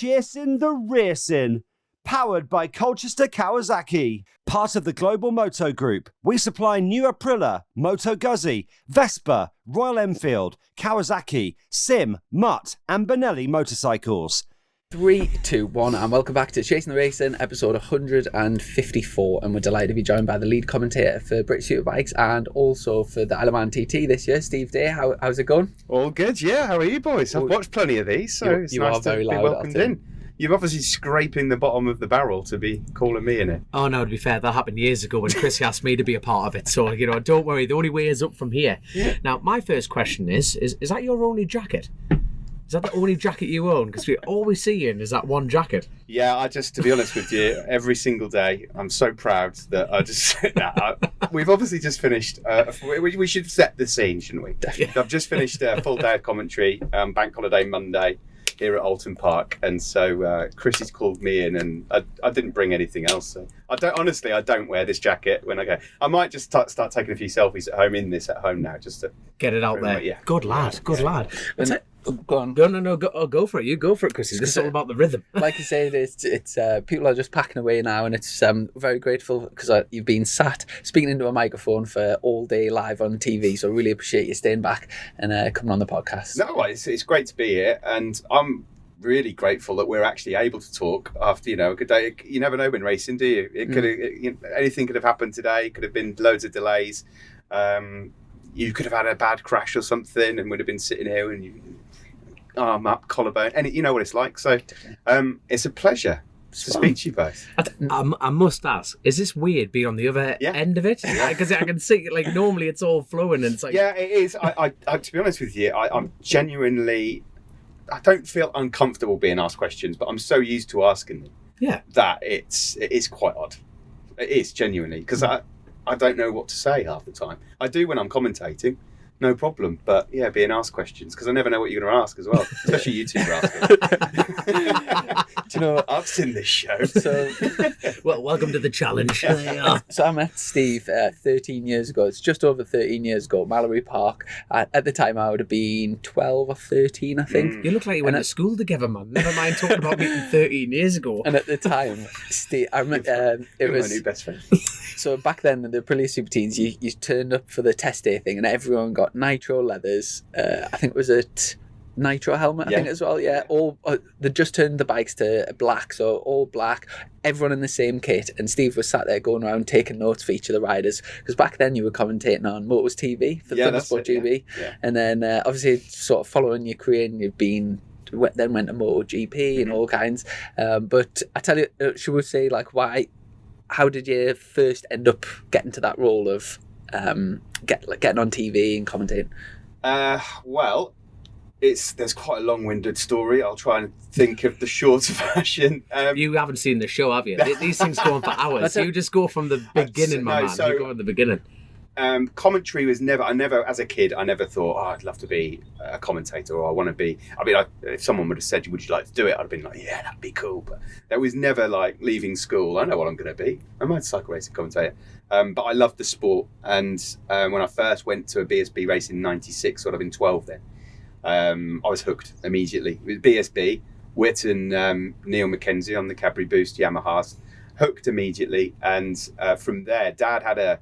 Chasin the Racin, powered by Colchester Kawasaki. Part of the Global Moto Group, we supply new Aprilia, Moto Guzzi, Vespa, Royal Enfield, Kawasaki, Sim, Mutt and Benelli motorcycles. 3, 2, 1, and welcome back to Chasin the Racin, episode 154, and we're delighted to be joined by the lead commentator for British Superbikes and also for the Isle of Man TT this year, Steve Day. How's it going? All good, yeah. How are you boys? I've watched plenty of these, so it's nice to be welcomed in. You're obviously scraping the bottom of the barrel to be calling me in it. Oh no, to be fair, that happened years ago when Chrissy asked me to be a part of it. So, don't worry, the only way is up from here. Yeah. Now, my first question is that your only jacket? Is that the only jacket you own? Because we always see you in is that one jacket. Yeah, to be honest with you, every single day, I'm so proud that I just... we've obviously just finished... we should set the scene, shouldn't we? Definitely. I've just finished a full day of commentary, Bank Holiday Monday, here at Oulton Park, and so Chrissy's called me in, and I didn't bring anything else. So I don't wear this jacket when I go. I might just start taking a few selfies at home now, just to get it out there. Yeah. Good lad. Go on. Go for it. You go for it, Chrissy. This is all about the rhythm. Like you said, it's people are just packing away now, and it's very grateful because you've been sat speaking into a microphone for all day live on TV. So I really appreciate you staying back and coming on the podcast. No, it's great to be here, and I'm really grateful that we're actually able to talk after a good day. You never know when racing, do you? It could anything could have happened today. It could have been loads of delays. You could have had a bad crash or something, and would have been sitting here and you. Arm up, collarbone, and you know what it's like. So it's a pleasure to speak to you both. I must ask, is this weird being on the other end of it? Because I can see, normally it's all flowing and it's like... Yeah, it is. I to be honest with you, I'm genuinely... I don't feel uncomfortable being asked questions, but I'm so used to asking them that it is quite odd. It is, genuinely, because I don't know what to say half the time. I do when I'm commentating. No problem, but being asked questions because I never know what you're going to ask as well, especially you two are asking. Do you know, I've seen this show. So, well, welcome to the challenge. So I met Steve 13 years ago. It's just over 13 years ago, Mallory Park. At the time, I would have been 12 or 13, I think. You look like you went to school together, man. Never mind talking about meeting 13 years ago. And at the time, Steve, I remember it was my new best friend. So back then, the Aprilia Super Teens, you turned up for the test day thing, and everyone got nitro leathers. I think it was a nitro helmet. I think as well. Yeah, all they just turned the bikes to black, so all black. Everyone in the same kit, and Steve was sat there going around taking notes for each of the riders. Because back then you were commentating on Motors TV for Thundersport GB, and then obviously sort of following your career, and you've been. Then went to MotoGP and all kinds. But I tell you, should we say why? How did you first end up getting to that role of getting on TV and commentating? Well, there's quite a long-winded story. I'll try and think of the shorter version. You haven't seen the show, have you? These things go on for hours. You just go from the beginning, man. You go from the beginning. Commentary was never, as a kid, I never thought, I'd love to be a commentator or I want to be, if someone would have said, would you like to do it? I'd have been like, yeah, that'd be cool. But that was never leaving school. I know what I'm going to be. I'm a motorcycle racing commentator. But I loved the sport. And when I first went to a BSB race in 96, so I'd have been 12 then, I was hooked immediately. It was BSB, Witt and Neil Mackenzie on the Cadbury Boost Yamahas, hooked immediately. And from there, Dad had a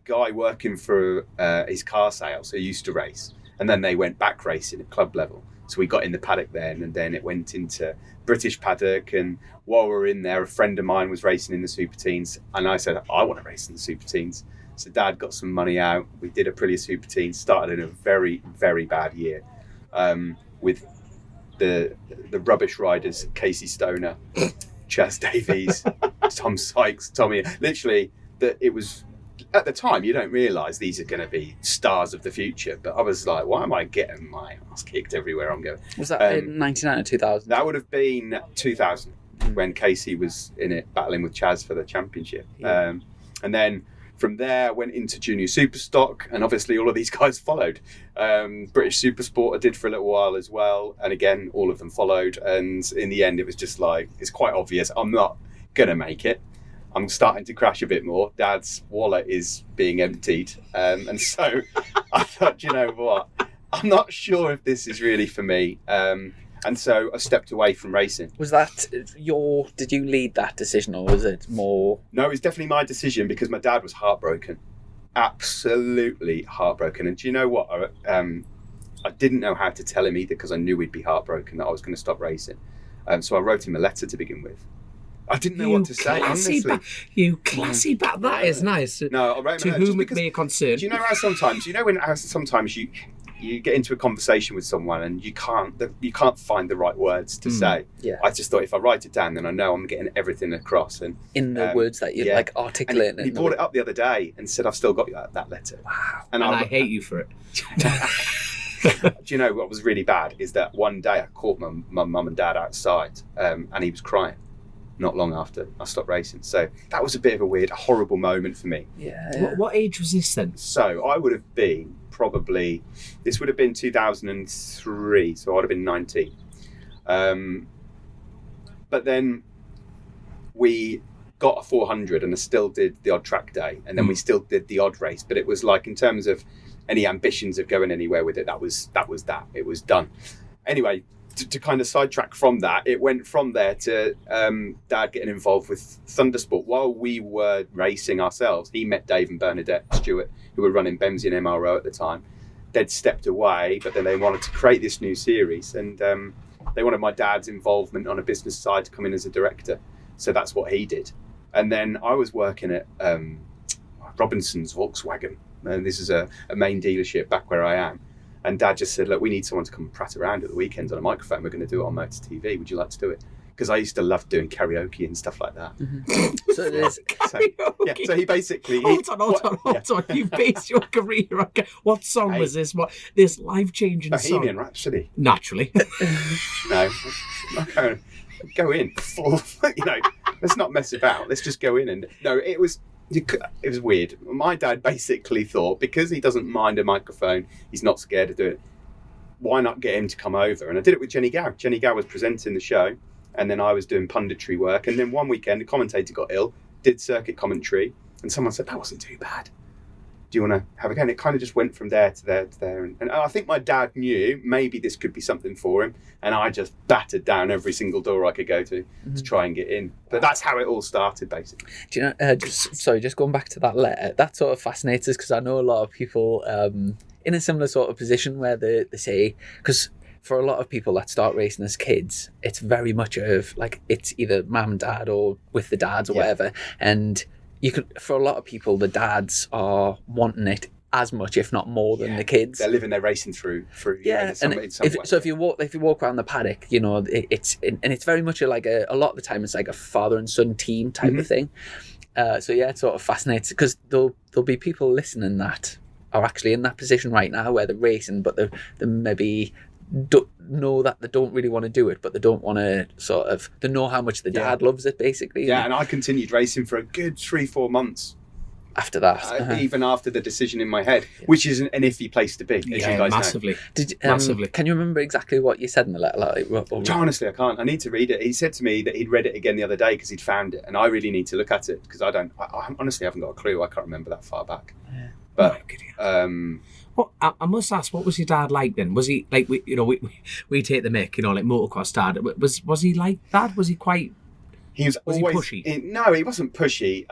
guy working for his car sales who used to race, and then they went back racing at club level. So we got in the paddock then, and then it went into British paddock. And while we were in there, a friend of mine was racing in the Super Teens, and I said, I want to race in the Super Teens. So Dad got some money out. We did Aprilia Super Teens, started in a very, very bad year with the rubbish riders, Casey Stoner, Chas Davies, Tom Sykes, Tommy. Literally, it was... At the time, you don't realise these are going to be stars of the future. But I was like, why am I getting my ass kicked everywhere I'm going? Was that in 99 or 2000? That would have been 2000 when Casey was in it battling with Chaz for the championship. Yeah. And then from there, I went into Junior Superstock, and obviously all of these guys followed. British Supersport I did for a little while as well. And again, all of them followed. And in the end, it was just it's quite obvious I'm not going to make it. I'm starting to crash a bit more. Dad's wallet is being emptied. And so I thought, you know what? I'm not sure if this is really for me. And so I stepped away from racing. Was that did you lead that decision, or was it more? No, it was definitely my decision because my dad was heartbroken. Absolutely heartbroken. And do you know what? I didn't know how to tell him either because I knew he'd be heartbroken that I was going to stop racing. So I wrote him a letter to begin with. I didn't know what to say, honestly. You classy bat. That is nice. No, I wrote him a letter. To whom it may concern. Do you know how sometimes you get into a conversation with someone and you can't find the right words to say. Yeah. I just thought if I write it down, then I know I'm getting everything across. And in the words that you like articulate. And he brought it up the other day and said, "I've still got that letter." Wow. And I hate you for it. Do you know what was really bad is that one day I caught my mum and dad outside, and he was crying. Not long after I stopped racing, so that was a bit of a horrible moment for me. Yeah. What age was this then? So I would have been this would have been 2003, so I'd have been 19. But then we got a 400 and I still did the odd track day, and then we still did the odd race, but it was like, in terms of any ambitions of going anywhere with it, that was it was done. Anyway, to kind of sidetrack from that, it went from there to Dad getting involved with Thundersport. While we were racing ourselves, he met Dave and Bernadette Stewart, who were running Bemsey and MRO at the time. They'd stepped away, but then they wanted to create this new series, and they wanted my dad's involvement on a business side to come in as a director. So that's what he did. And then I was working at Robinson's Volkswagen, and this is a main dealership back where I am. And Dad just said, "Look, we need someone to come and prat around at the weekends on a microphone. We're going to do it on Motor TV. Would you like to do it?" Because I used to love doing karaoke and stuff like that. Mm-hmm. So there's so he basically... Hold on. You based your career on... What song was this? This life-changing song? Bohemian Rhapsody. Naturally. No. Go in. Let's not mess about. Let's just go in. And no, it was weird. My dad basically thought, because he doesn't mind a microphone, he's not scared to do it, why not get him to come over? And I did it with Jenny Gow. Jenny Gow was presenting the show, and then I was doing punditry work. And then one weekend, the commentator got ill, did circuit commentary, and someone said, "That wasn't too bad. Do you want to have a go?" And it kind of just went from there to there to there. And I think my dad knew maybe this could be something for him, and I just battered down every single door I could go to try and get in. But that's how it all started, basically. Do you know, just going back to that letter, that sort of fascinates us, because I know a lot of people in a similar sort of position where they say, because for a lot of people that start racing as kids, it's very much of like, it's either mum and dad or with the dads or whatever. And for a lot of people, the dads are wanting it as much, if not more, than the kids. They're living their racing through. Yeah, if you walk around the paddock, it's very much a lot of the time it's like a father and son team type of thing. It sort of fascinates, because there'll be people listening that are actually in that position right now where they're racing, but they maybe don't know that they don't really want to do it, but they don't want to they know how much the dad loves it, basically. Yeah, and I continued racing for a good 3-4 months after that, even after the decision in my head, which is an iffy place to be, as you guys massively. know. Massively. Can you remember exactly what you said in the letter? Honestly, I can't. I need to read it. He said to me that he'd read it again the other day because he'd found it, and I really need to look at it, because I honestly haven't got a clue. I can't remember that far back. Yeah. But I must ask, what was your dad like then? Was he like, we take the mick, like motocross dad? Was he like that? Was he quite? Was always he pushy? No, he wasn't pushy.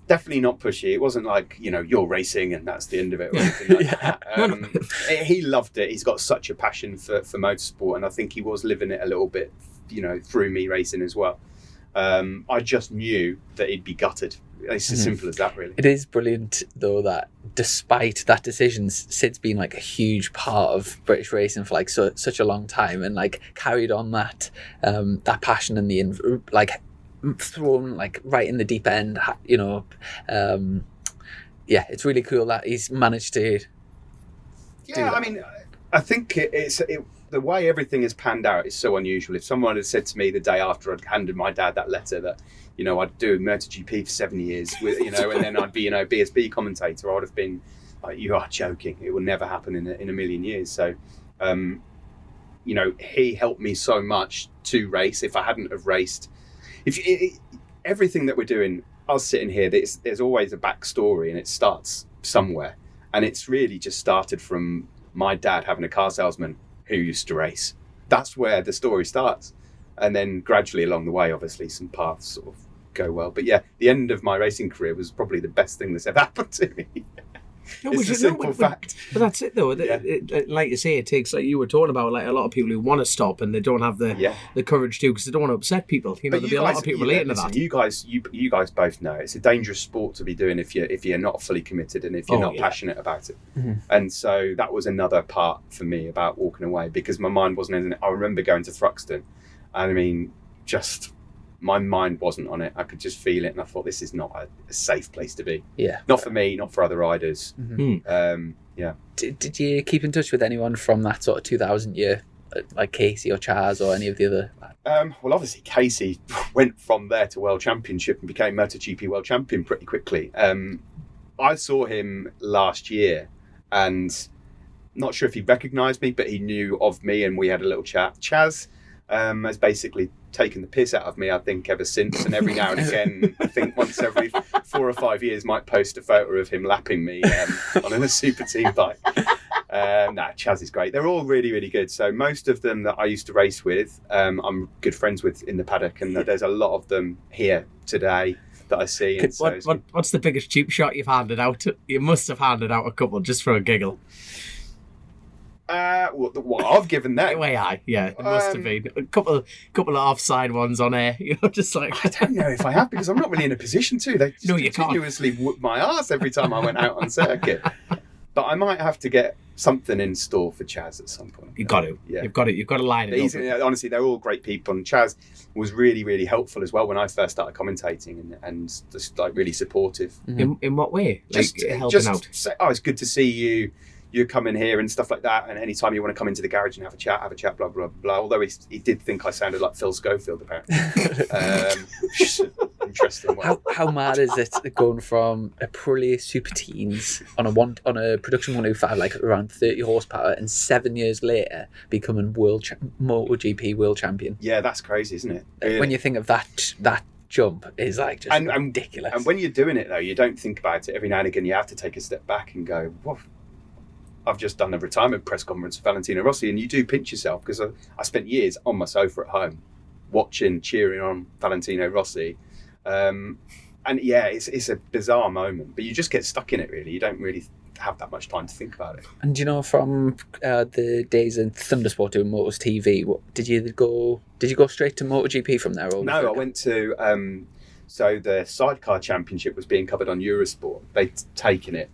Definitely not pushy. It wasn't like, you're racing and that's the end of it or anything like that. He loved it. He's got such a passion for motorsport, and I think he was living it a little bit, through me racing as well. I just knew that he'd be gutted. It's as simple as that, really. It is brilliant, though, that despite that decision, Sid's been like a huge part of British racing for such a long time, and carried on that passion and thrown right in the deep end. It's really cool that he's managed to. Yeah, I mean, I think the way everything has panned out is so unusual. If someone had said to me the day after I'd handed my dad that letter that, I'd do MotoGP for 7 years, and then I'd be, BSB commentator, I would have been like, "You are joking. It will never happen in a million years." So, he helped me so much to race. If I hadn't have raced, everything that we're doing, us sitting here, there's always a backstory, and it starts somewhere. And it's really just started from my dad having a car salesman who used to race. that's where the story starts. And then gradually along the way, obviously, some paths sort of go well. But yeah, the end of my racing career was probably the best thing that's ever happened to me. It's a simple fact. But that's it, though. Yeah. Like you say, it takes, like you were talking about, like a lot of people who want to stop and they don't have the courage to, because they don't want to upset people. You know, there'll be a lot of people relating to that. You guys both know it's a dangerous sport to be doing if you're not fully committed and if you're not passionate about it. Mm-hmm. And so that was another part for me about walking away, because my mind wasn't in it. I remember going to Thruxton, and I mean, just my mind wasn't on it. I could just feel it, and I thought, this is not a safe place to be. Yeah. Not for me, not for other riders. Mm-hmm. Yeah. Did you keep in touch with anyone from that sort of 2000 year, like Casey or Chaz or any of the other? Well, obviously Casey went from there to World Championship and became MotoGP World Champion pretty quickly. I saw him last year, and not sure if he recognised me, but he knew of me, and we had a little chat. Chaz has basically taken the piss out of me, I think, ever since, and every now and again, I think once every 4 or 5 years, might post a photo of him lapping me on a super team bike. Chaz is great. They're all really, really good. So most of them that I used to race with, I'm good friends with in the paddock, and there's a lot of them here today that I see. And what's the biggest cheap shot you've handed out? You must have handed out a couple just for a giggle. What I've given them. It must have been a couple of offside ones on air. You know, just like I don't know if I have, because I'm not really in a position to. They just continuously whoop my ass every time I went out on circuit. But I might have to get something in store for Chaz at some point. You've got to. Yeah. You've got to line it up. Honestly, they're all great people, and Chaz was really, really helpful as well when I first started commentating, and just like really supportive. In what way? Helping out. It's good to see you. You come in here and stuff like that, and anytime you want to come into the garage and have a chat, blah, blah, blah. Although he did think I sounded like Phil Schofield, apparently. Interesting one. How mad is it going from a Aprilia Super Teens on a production 105, like around 30 horsepower, and 7 years later becoming MotoGP world champion? Yeah, that's crazy, isn't it? Really? When you think of that jump, is like just ridiculous. And when you're doing it, though, you don't think about it. Every now and again, you have to take a step back and go, whoa. I've just done a retirement press conference for Valentino Rossi, and you do pinch yourself, because I spent years on my sofa at home cheering on Valentino Rossi. And yeah, it's a bizarre moment, but you just get stuck in it, really. You don't really have that much time to think about it. And you know, from the days in Thundersport doing Motors TV, did you go straight to MotoGP from there? Or no, I went to so the Sidecar Championship was being covered on Eurosport. They'd taken it,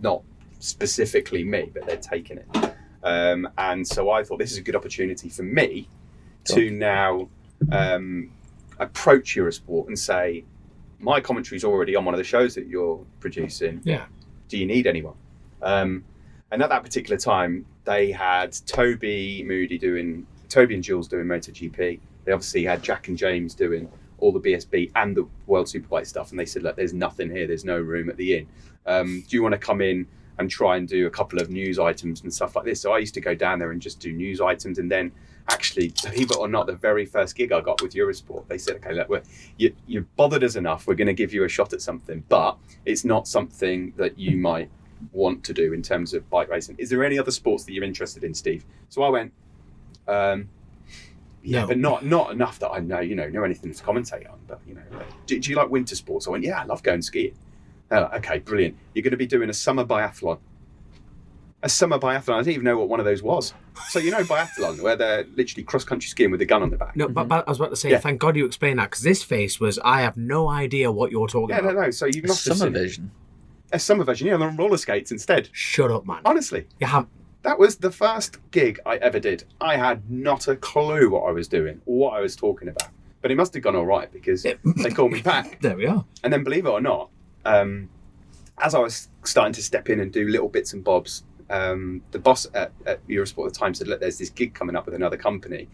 not specifically me, but they're taking it, and so I thought this is a good opportunity for me to now approach Eurosport and say, my commentary's already on one of the shows that you're producing. Yeah, do you need anyone? And at that particular time, they had Toby and Jules doing MotoGP. They obviously had Jack and James doing all the BSB and the World Superbike stuff, and they said, look, there's nothing here, there's no room at the inn. Do you want to come in and try and do a couple of news items and stuff like this? So I used to go down there and just do news items, and then actually, believe it or not, the very first gig I got with Eurosport, they said, okay, look, you bothered us enough, we're going to give you a shot at something, but it's not something that you might want to do in terms of bike racing. Is there any other sports that you're interested in, Steve? So I went, no, but not enough that I know anything to commentate on. But do you like winter sports? I went, yeah, I love going skiing. Okay, brilliant. You're going to be doing a summer biathlon. I didn't even know what one of those was. So biathlon, where they're literally cross-country skiing with a gun on their back. No, but I was about to say, thank God you explained that, because this face was, I have no idea what you're talking about. No. So you've not summer vision. A summer version, they're on roller skates instead. Shut up, man. Honestly. You have. That was the first gig I ever did. I had not a clue what I was doing or what I was talking about. But it must have gone all right, because they called me back. There we are. And then, believe it or not, as I was starting to step in and do little bits and bobs, the boss at Eurosport at the time said, look, there's this gig coming up with another company.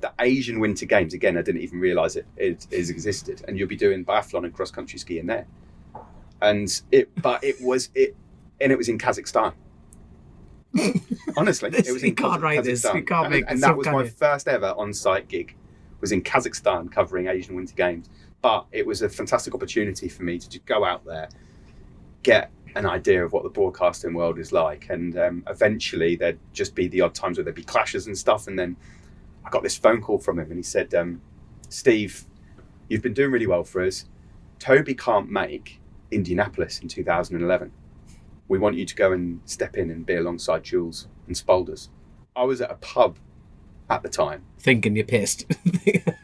The Asian Winter Games, again, I didn't even realise it existed, and you'll be doing biathlon and cross-country skiing there. And it was in Kazakhstan. Honestly, it was in you can't write this. You can't make and that was my first ever on-site gig, was in Kazakhstan covering Asian Winter Games. But it was a fantastic opportunity for me to just go out there, get an idea of what the broadcasting world is like. And eventually there'd just be the odd times where there'd be clashes and stuff. And then I got this phone call from him and he said, Steve, you've been doing really well for us. Toby can't make Indianapolis in 2011. We want you to go and step in and be alongside Jules and Spolders. I was at a pub at the time. Thinking you're pissed.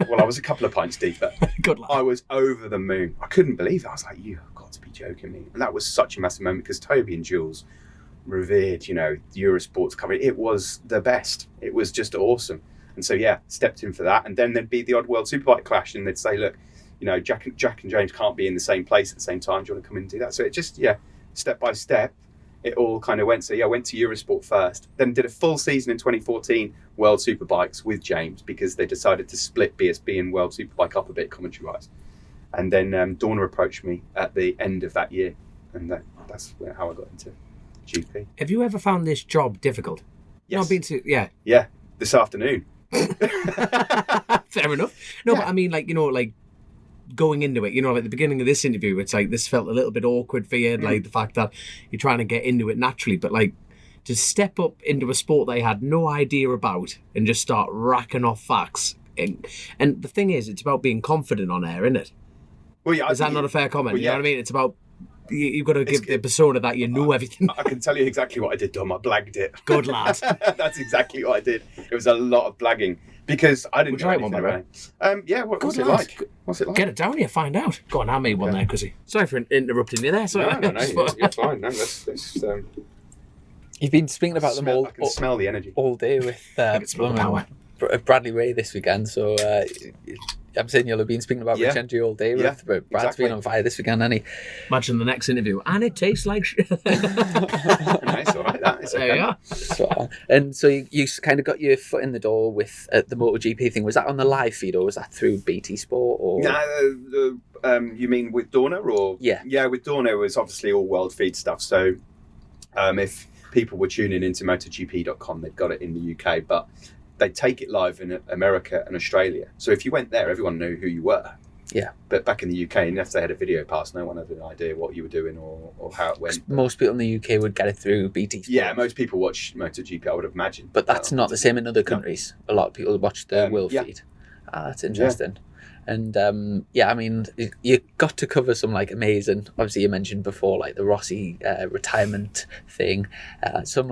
Well, I was a couple of pints deep, but Good luck. I was over the moon. I couldn't believe it. I was like, you have got to be joking me. And that was such a massive moment because Toby and Jules revered, Eurosport's coverage. It was the best. It was just awesome. And so, stepped in for that. And then there'd be the odd World Superbike clash and they'd say, look, Jack and James can't be in the same place at the same time. Do you want to come in and do that? So it just, step by step, it all kind of went. So I went to Eurosport first, then did a full season in 2014 World Superbikes with James because they decided to split BSB and World Superbike up a bit commentary-wise. And then Dorna approached me at the end of that year, and that's how I got into GP. Have you ever found this job difficult? Yes. Yeah, this afternoon. Fair enough. No, but I mean, going into it, like the beginning of this interview, it's like this felt a little bit awkward for you, like the fact that you're trying to get into it naturally, but to step up into a sport they had no idea about and just start racking off facts. And the thing is, it's about being confident on air, isn't it? Well, yeah, is that not a fair comment? Well, you know what I mean? It's about you've got to give the persona that you know everything. I can tell you exactly what I did, Dom. I blagged it. Good lad. That's exactly what I did. It was a lot of blagging. Because I didn't know anything about it. What's it like? What's it like? Get it down here, find out. Go on, I made one there, Chrissy. Sorry for interrupting you there. Sorry. No, you're fine. No, let's You've been speaking about them all. I can smell the energy. All day with power. Bradley Ray this weekend, so I'm saying you'll have been speaking about Rich Entry all day with Brad's been on fire this weekend, hasn't he? Imagine the next interview, and it tastes like Nice, all right, that is okay. There you are. And so you kind of got your foot in the door with the MotoGP thing. Was that on the live feed or was that through BT Sport? Or you mean with Dorna or with Dorna it was obviously all world feed stuff. So if people were tuning into MotoGP.com, they'd got it in the UK, but they take it live in America and Australia. So if you went there, everyone knew who you were. Yeah. But back in the UK, unless they had a video pass, no one had an idea what you were doing or how it went. Most people in the UK would get it through BT Sport. Yeah, most people watch MotoGP, I would imagine. But that's not the same in other countries. No. A lot of people watch the world feed. That's interesting. Yeah. And I mean, you got to cover some amazing, obviously you mentioned before, the Rossi retirement thing, some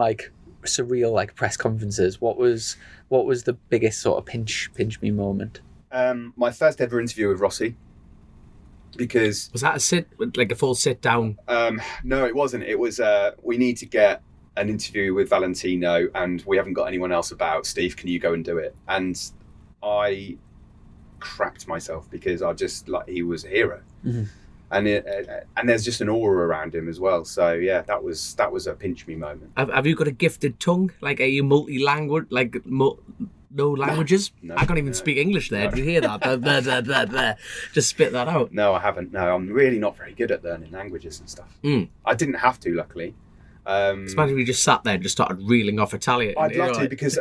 surreal press conferences. What was the biggest sort of pinch me moment? My first ever interview with Rossi, because was that a full sit down? No, it wasn't. It was we need to get an interview with Valentino and we haven't got anyone else about. Steve, can you go and do it? And I crapped myself because I just he was a hero. Mm-hmm. And there's just an aura around him as well. So yeah, that was a pinch me moment. Have you got a gifted tongue? Are you multi-language? No languages? No, I can't even speak English there. Did you hear that? Just spit that out. No, I haven't. No, I'm really not very good at learning languages and stuff. I didn't have to, luckily. Imagine we just sat there and just started reeling off Italian. I'd love to because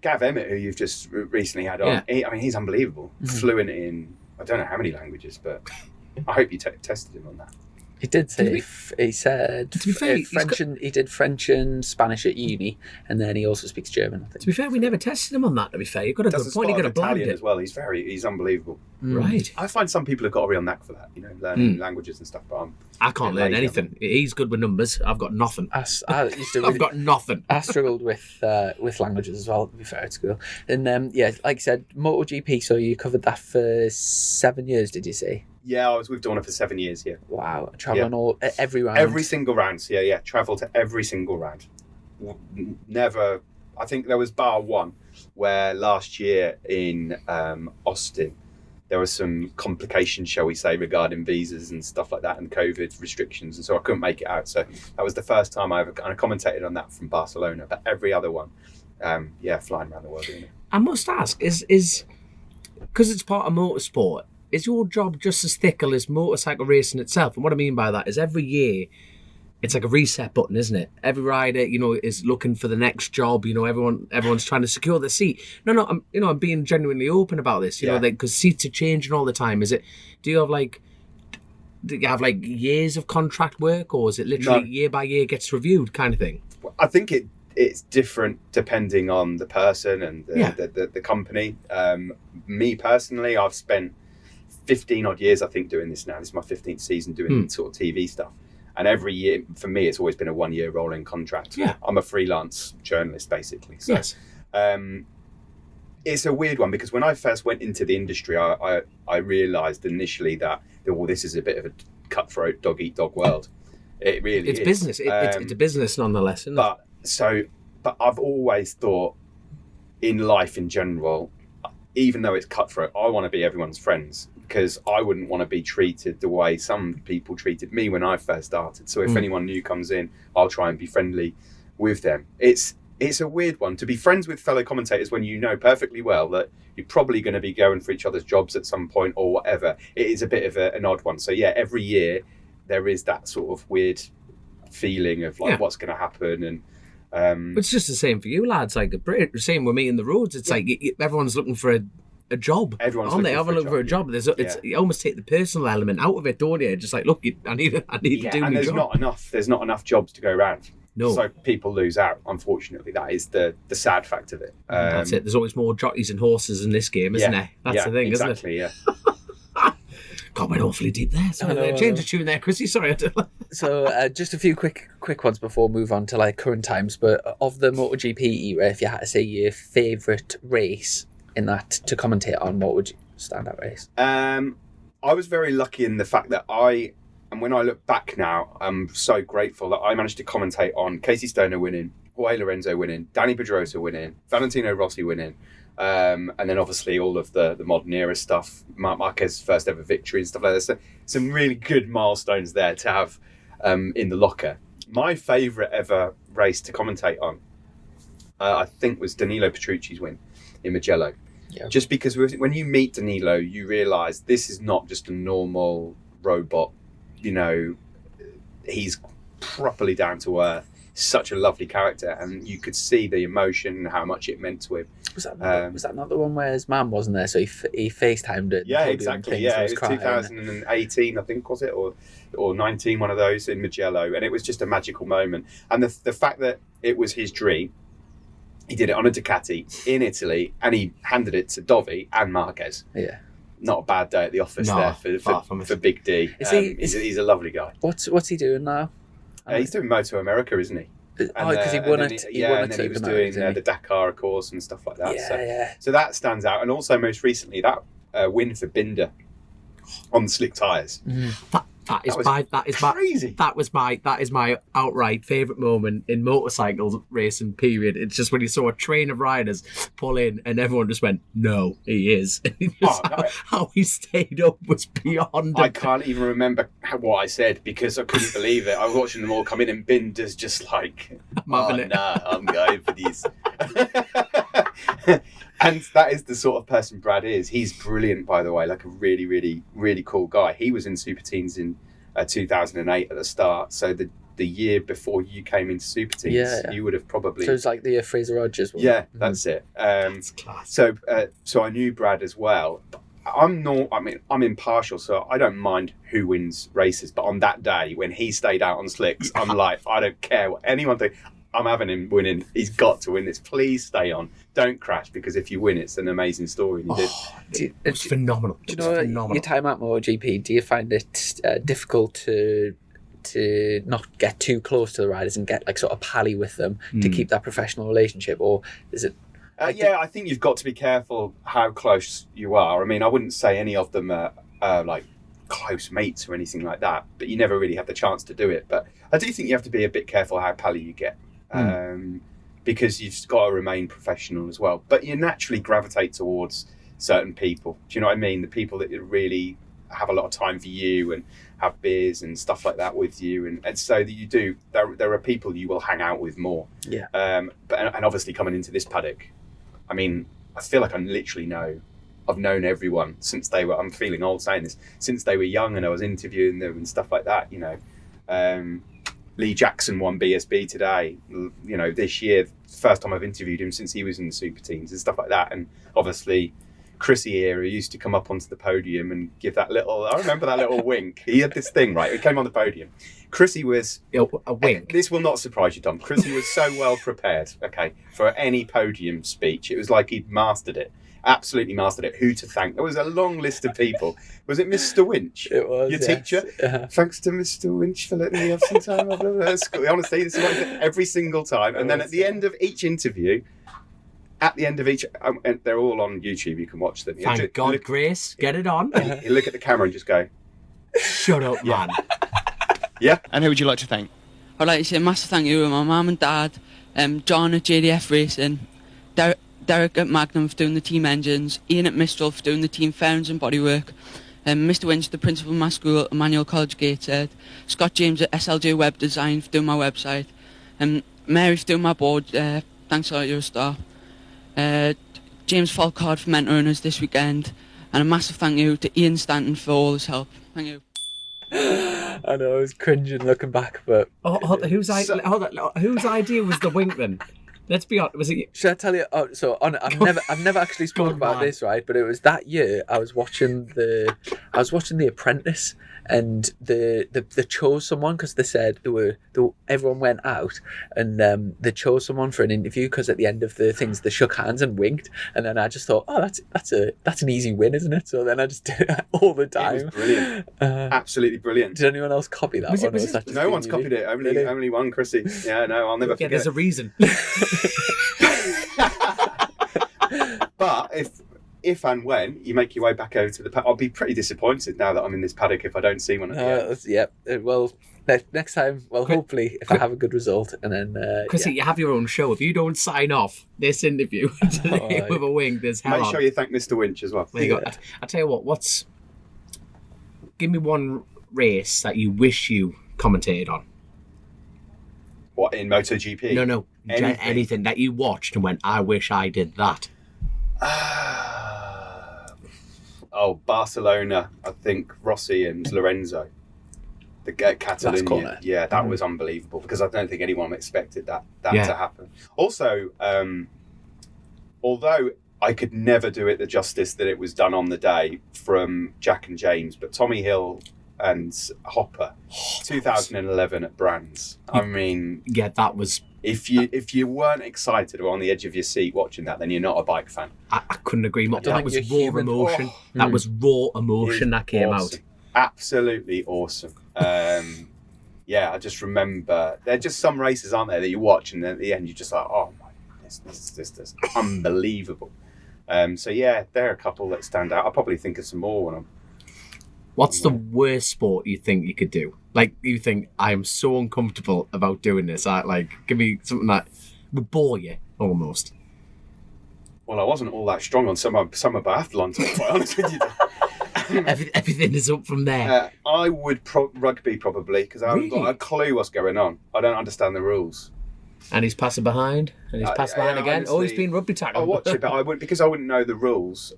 Gav Emmett, who you've just recently had on, he's unbelievable. Mm-hmm. Fluent in, I don't know how many languages, but I hope you tested him on that. He did say, he said, to be fair, he did French and Spanish at uni, and then he also speaks German, I think. To be fair, we never tested him on that, to be fair. You've got a good point, you got a Italian as well. He's unbelievable. Right. I find some people have got a real knack for that, learning languages and stuff, but I can't learn anything. He's good with numbers. I've got nothing. I've got nothing. I struggled with languages as well, to be fair, at school. And like I said, MotoGP, so you covered that for 7 years, did you say? Yeah, I was with Dorna for 7 years, yeah. Wow, travelling every round? Every single round, so yeah, travel to every single round. Never, I think there was bar one, where last year in Austin, there was some complications, shall we say, regarding visas and stuff like that and COVID restrictions, and so I couldn't make it out. So that was the first time I ever kind of commentated on that from Barcelona, but every other one, flying around the world doing it. I must ask, is because it's part of motorsport, is your job just as fickle as motorcycle racing itself? And what I mean by that is every year, it's like a reset button, isn't it? Every rider, is looking for the next job. Everyone's trying to secure the seat. No, I'm being genuinely open about this. Because seats are changing all the time. Do you have do you have like years of contract work, or is it literally year by year gets reviewed kind of thing? I think it's different depending on the person and the company. Me personally, I've spent 15 odd years, I think, doing this now. This is my 15th season doing sort of TV stuff. And every year, for me, it's always been a 1 year rolling contract. Yeah. I'm a freelance journalist, basically. So, Yes. It's a weird one because when I first went into the industry, I realised initially that, well, this is a bit of a cutthroat dog-eat-dog world. It really It's is. business. It's a business nonetheless, isn't it? But I've always thought in life in general, even though it's cutthroat, I want to be everyone's friends because I wouldn't want to be treated the way some people treated me when I first started. So if anyone new comes in, I'll try and be friendly with them. It's a weird one to be friends with fellow commentators when you know perfectly well that you're probably going to be going for each other's jobs at some point or whatever. It is a bit of an odd one. So yeah, every year there is that sort of weird feeling of like what's going to happen. And it's just the same for you lads. Like the same with me in the roads. It's like everyone's looking for a job. Everyone's aren't they? looking Looking for a job. You almost take the personal element out of it, don't you? Just like, look, I need to do and my there's job. There's not enough jobs to go around. No. So people lose out, unfortunately. That is the sad fact of it. That's it. There's always more jockeys and horses in this game, isn't there? That's the thing, exactly, isn't it? Yeah. God, went awfully deep there. So change the tune there, Chrissy. Sorry. So just a few quick ones before we move on to like current times. But of the MotoGP era, if you had to say your favourite race in that to commentate on, what would you standout race? I was very lucky in the fact that and when I look back now, I'm so grateful that I managed to commentate on Casey Stoner winning, Jorge Lorenzo winning, Danny Pedrosa winning, Valentino Rossi winning, and then obviously all of the modern era stuff, Marc Marquez's first ever victory and stuff like that. So some really good milestones there to have in the locker. My favourite ever race to commentate on, I think, was Danilo Petrucci's win in Mugello. Yeah. Just because when you meet Danilo, you realise this is not just a normal robot. You know, he's properly down to earth, such a lovely character, and you could see the emotion and how much it meant to him. Was that not the one where his mum wasn't there, so he FaceTimed it? Yeah, exactly. Yeah, it was 2018, I think, was it, or 19, one of those in Mugello, and it was just a magical moment. And the fact that it was his dream, he did it on a Ducati in Italy, and he handed it to Dovi and Marquez. Yeah. Not a bad day at the office for Big D. He's a lovely guy. What's he doing now? He's doing Moto America, isn't he? Because he won it. And then he was doing the Dakar, of course, and stuff like that. So that stands out. And also, most recently, that win for Binder on slick tyres. That is crazy. That is my outright favourite moment in motorcycle racing. Period. It's just when you saw a train of riders pull in, and everyone just went, "No, he is." How he stayed up was beyond. I can't even remember what I said because I couldn't believe it. I was watching them all come in, and Binder's just like, I'm going for these. And that is the sort of person Brad is. He's brilliant, by the way, like a really, really, really cool guy. He was in Super Teens in 2008 at the start. So the year before you came into Super Teens, you would have probably... So it's like the Fraser Rogers one. Yeah, that's it. That's class. So I knew Brad as well. I'm impartial, so I don't mind who wins races. But on that day, when he stayed out on slicks, I'm like, I don't care what anyone thinks. I'm having him winning. He's got to win this. Please stay on. Don't crash, because if you win, it's an amazing story. And he did. It's phenomenal. Do you know your time at MotoGP? Do you find it difficult to not get too close to the riders and get like sort of pally with them to keep that professional relationship, or is it? I think you've got to be careful how close you are. I mean, I wouldn't say any of them are like close mates or anything like that, but you never really have the chance to do it. But I do think you have to be a bit careful how pally you get. Because you've got to remain professional as well. But you naturally gravitate towards certain people. Do you know what I mean? The people that really have a lot of time for you and have beers and stuff like that with you. And so that you do, there are people you will hang out with more. Yeah. And obviously coming into this paddock, I mean, I feel like I've known everyone since they were, I'm feeling old saying this, since they were young, and I was interviewing them and stuff like that, you know. Lee Jackson won BSB today, you know, this year. First time I've interviewed him since he was in the Super Teens and stuff like that. And obviously Chrissy here, who used to come up onto the podium and give that little, I remember that little wink. He had this thing, right? He came on the podium. Chrissy was... A wink. This will not surprise you, Dom. Chrissy was so well prepared, okay, for any podium speech. It was like he'd mastered it. Absolutely mastered it. Who to thank? There was a long list of people. Was it Mr. Winch? It was, your yes. teacher? Uh-huh. Thanks to Mr. Winch for letting me have some time. Honestly, this is what I said every single time. And then at the end of each interview, and they're all on YouTube, you can watch them. Thank God, Grace, get it on. You look at the camera and just go, shut up, man. yeah. And who would you like to thank? I'd like to say a massive thank you to my mum and dad, John at JDF Racing, Derek at Magnum for doing the team engines, Ian at Mistral for doing the team fairings and bodywork, Mr. Winch, the principal of my school, Emmanuel College Gateshead, Scott James at SLJ Web Design for doing my website, Mary for doing my board, thanks a lot, you're a star, James Falcard for mentoring us this weekend, and a massive thank you to Ian Stanton for all his help. Thank you. I know, I was cringing looking back, but... Whose idea was the wink then? Let's be honest. Was it? Should I tell you? I've never actually spoken about this, right? But it was that year I was watching The Apprentice, and they chose someone because they said everyone went out, and they chose someone for an interview because at the end of the things they shook hands and winked, and then I just thought, oh, that's an easy win, isn't it? So then I just did it all the time. It was brilliant, absolutely brilliant. Did anyone else copy that? No one's copied it. Only one, Chrissy. Yeah, no, I'll never forget. There's a reason. But if and when you make your way back over to the paddock, I'll be pretty disappointed now that I'm in this paddock if I don't see one at the end. Yeah. Well, next time, hopefully, if I have a good result, and then Chrissy, you have your own show. If you don't sign off this interview today with a wing, there's hell Make on. sure you thank Mr. Winch as well. There you go. I tell you what. Give me one race that you wish you commentated on. What, in MotoGP? No. Anything that you watched and went, I wish I did that. Barcelona. I think Rossi and Lorenzo. The Catalonia. Yeah, that was unbelievable because I don't think anyone expected that to happen. Also, although I could never do it the justice that it was done on the day from Jack and James, but Tommy Hill and Hopper, 2011 at Brands. I mean, yeah, that was. If you weren't excited or on the edge of your seat watching that, then you're not a bike fan. I couldn't agree more. That was raw human. emotion. That was raw emotion that came out. Absolutely awesome. I just remember there are just some races, aren't there, that you watch and then at the end you're just like, oh my goodness, this is unbelievable. There are a couple that stand out. I'll probably think of some more when I'm. What's the worst sport you think you could do? Like, you think, I am so uncomfortable about doing this. Give me something that would bore you, almost. Well, I wasn't all that strong on summer biathlon, to be quite honest with you. Everything is up from there. I would rugby, probably, because I haven't got a clue what's going on. I don't understand the rules. And he's passing behind, and he's passing behind again. Honestly, he's been rugby tackled. I'll watch it, but I wouldn't know the rules.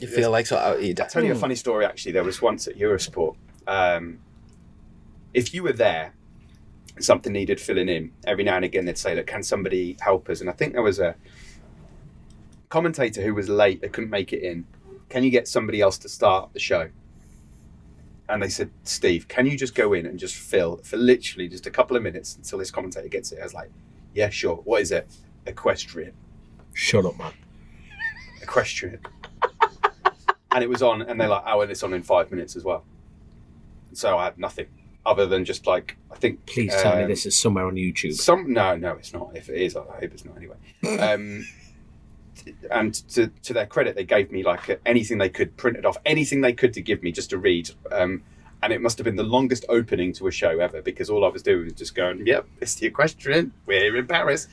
You feel like sort of. I'll tell you a funny story, actually. There was once at Eurosport. If you were there and something needed filling in, every now and again they'd say, look, can somebody help us? And I think there was a commentator who was late, they couldn't make it in. Can you get somebody else to start the show? And they said, Steve, can you just go in and just fill for literally just a couple of minutes until this commentator gets it? I was like, yeah, sure. What is it? Equestrian. Shut up, man. Equestrian. And it was on, and they're like, and it's on in 5 minutes as well. So I had nothing other than just I think. Please tell me this is somewhere on YouTube. No, it's not. If it is, I hope it's not anyway. And to their credit, they gave me anything they could, printed off anything they could to give me just to read. And it must have been the longest opening to a show ever because all I was doing was just going, yep, it's the Equestrian, we're here in Paris.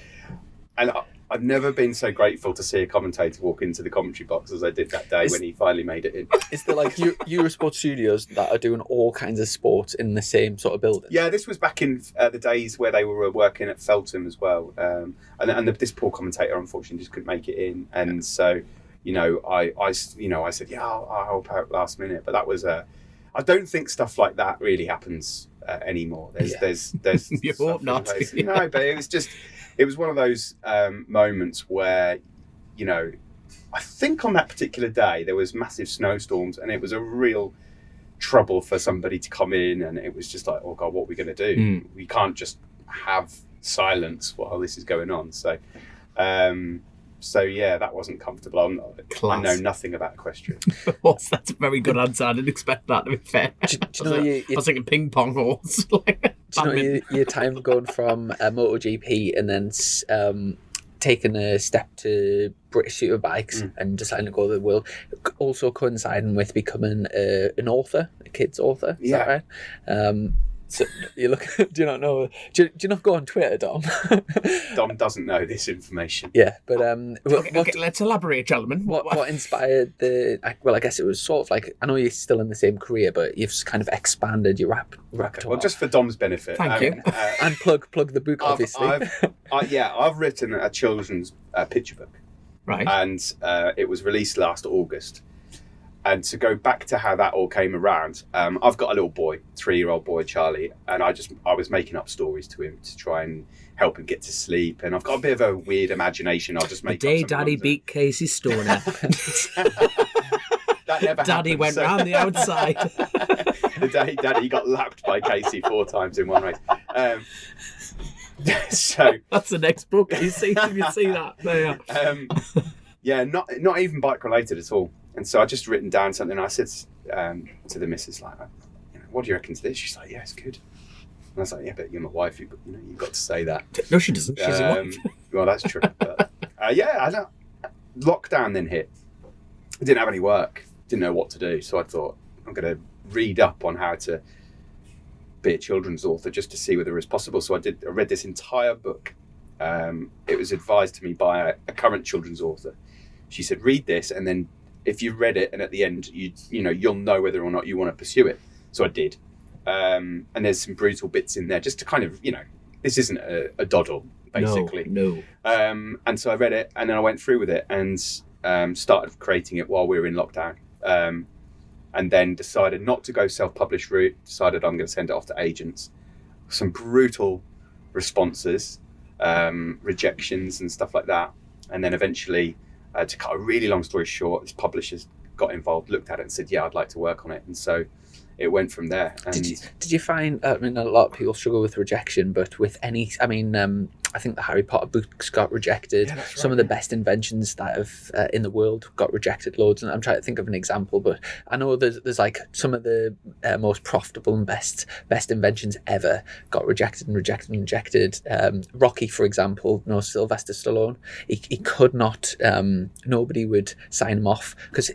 And I've never been so grateful to see a commentator walk into the commentary box as I did that day when he finally made it in. Is there Eurosport studios that are doing all kinds of sports in the same sort of building? Yeah, this was back in the days where they were working at Feltham as well. And this poor commentator unfortunately just couldn't make it in. And so, I said, yeah, I'll help out last minute. But that was I don't think stuff like that really happens anymore. There's You hope not. No, but it was one of those moments where, I think on that particular day there was massive snowstorms, and it was a real trouble for somebody to come in, and it was just like, oh God, what are we going to do? We can't just have silence while this is going on. So yeah, that wasn't comfortable. I know nothing about equestrian. That's a very good answer. I didn't expect that, to be fair. Do you know I was thinking ping pong horse. Do you know your time going from MotoGP and then taking a step to British Superbikes and deciding to go to the world, also coinciding with becoming an author, a kid's author? Is that right? So you look. Do you not know? Do you not go on Twitter, Dom? Dom doesn't know this information. Yeah, but okay, let's elaborate, gentlemen. What inspired the? Well, I guess it was sort of like, I know you're still in the same career, but you've kind of expanded your repertoire. Well, just for Dom's benefit, Thank you. And plug the book, obviously. I've written a children's picture book, Right. and it was released last August. And to go back to how that all came around, I've got a little boy, 3-year-old boy, Charlie, and I was making up stories to him to try and help him get to sleep. And I've got a bit of a weird imagination. I'll just make the day Daddy beat Casey Stoner. That never Daddy happened, went round the outside. The day Daddy got lapped by Casey 4 times in one race. So that's the next book. You see that there. Yeah, not even bike related at all. And so I just written down something. I said to the missus, like, what do you reckon to this? She's like, yeah, it's good. And I was like, yeah, but you're my wife. You've got to say that. No, she doesn't. She's a wife. Well, that's true. But, lockdown then hit. I didn't have any work. Didn't know what to do. So I thought, I'm going to read up on how to be a children's author just to see whether it's possible. So I read this entire book. It was advised to me by a current children's author. She said, read this, and then if you've read it and at the end you'll know whether or not you want to pursue it. So I did, and there's some brutal bits in there just to kind of, this isn't a doddle basically. No. And so I read it, and then I went through with it and started creating it while we were in lockdown, and then decided not to go self-published route. Decided I'm going to send it off to agents. Some brutal responses, rejections and stuff like that, and then eventually, to cut a really long story short, this publishers got involved, looked at it and said, yeah, I'd like to work on it. And so it went from there. And did you find, a lot of people struggle with rejection, but with any, I think the Harry Potter books got rejected. Yeah, Some of the best inventions that have in the world got rejected loads. And I'm trying to think of an example, but I know there's like some of the most profitable and best inventions ever got rejected. Rocky, for example, Sylvester Stallone, he could not, nobody would sign him off because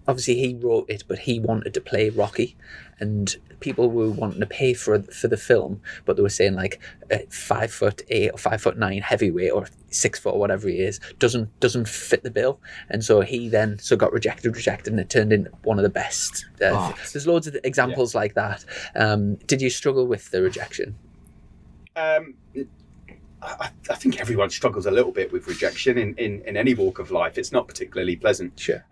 obviously he wrote it, but he wanted to play Rocky. And people were wanting to pay for the film, but they were saying like 5'8" or 5'9" heavyweight or 6 foot or whatever he is doesn't fit the bill, and so he then got rejected, and it turned into one of the best. There's loads of examples like that. Did you struggle with the rejection? I think everyone struggles a little bit with rejection in any walk of life. It's not particularly pleasant. Sure.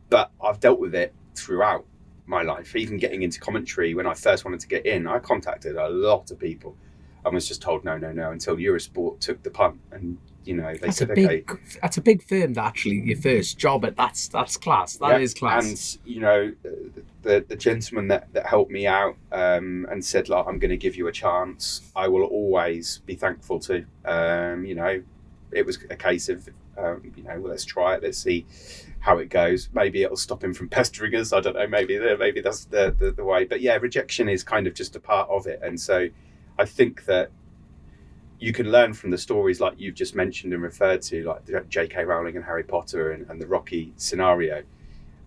But I've dealt with it throughout my life. Even getting into commentary, when I first wanted to get in, I contacted a lot of people and was just told no until Eurosport took the punt, and they said okay. That's a big firm. That actually your first job at that's class. That is class. And the gentleman that helped me out and said, like, I'm going to give you a chance, I will always be thankful to. It was a case of well, let's try it, let's see how it goes. Maybe it'll stop him from pestering us. I don't know. Maybe that's the way. But yeah, rejection is kind of just a part of it. And so I think that you can learn from the stories like you've just mentioned and referred to, like J.K. Rowling and Harry Potter and the Rocky scenario.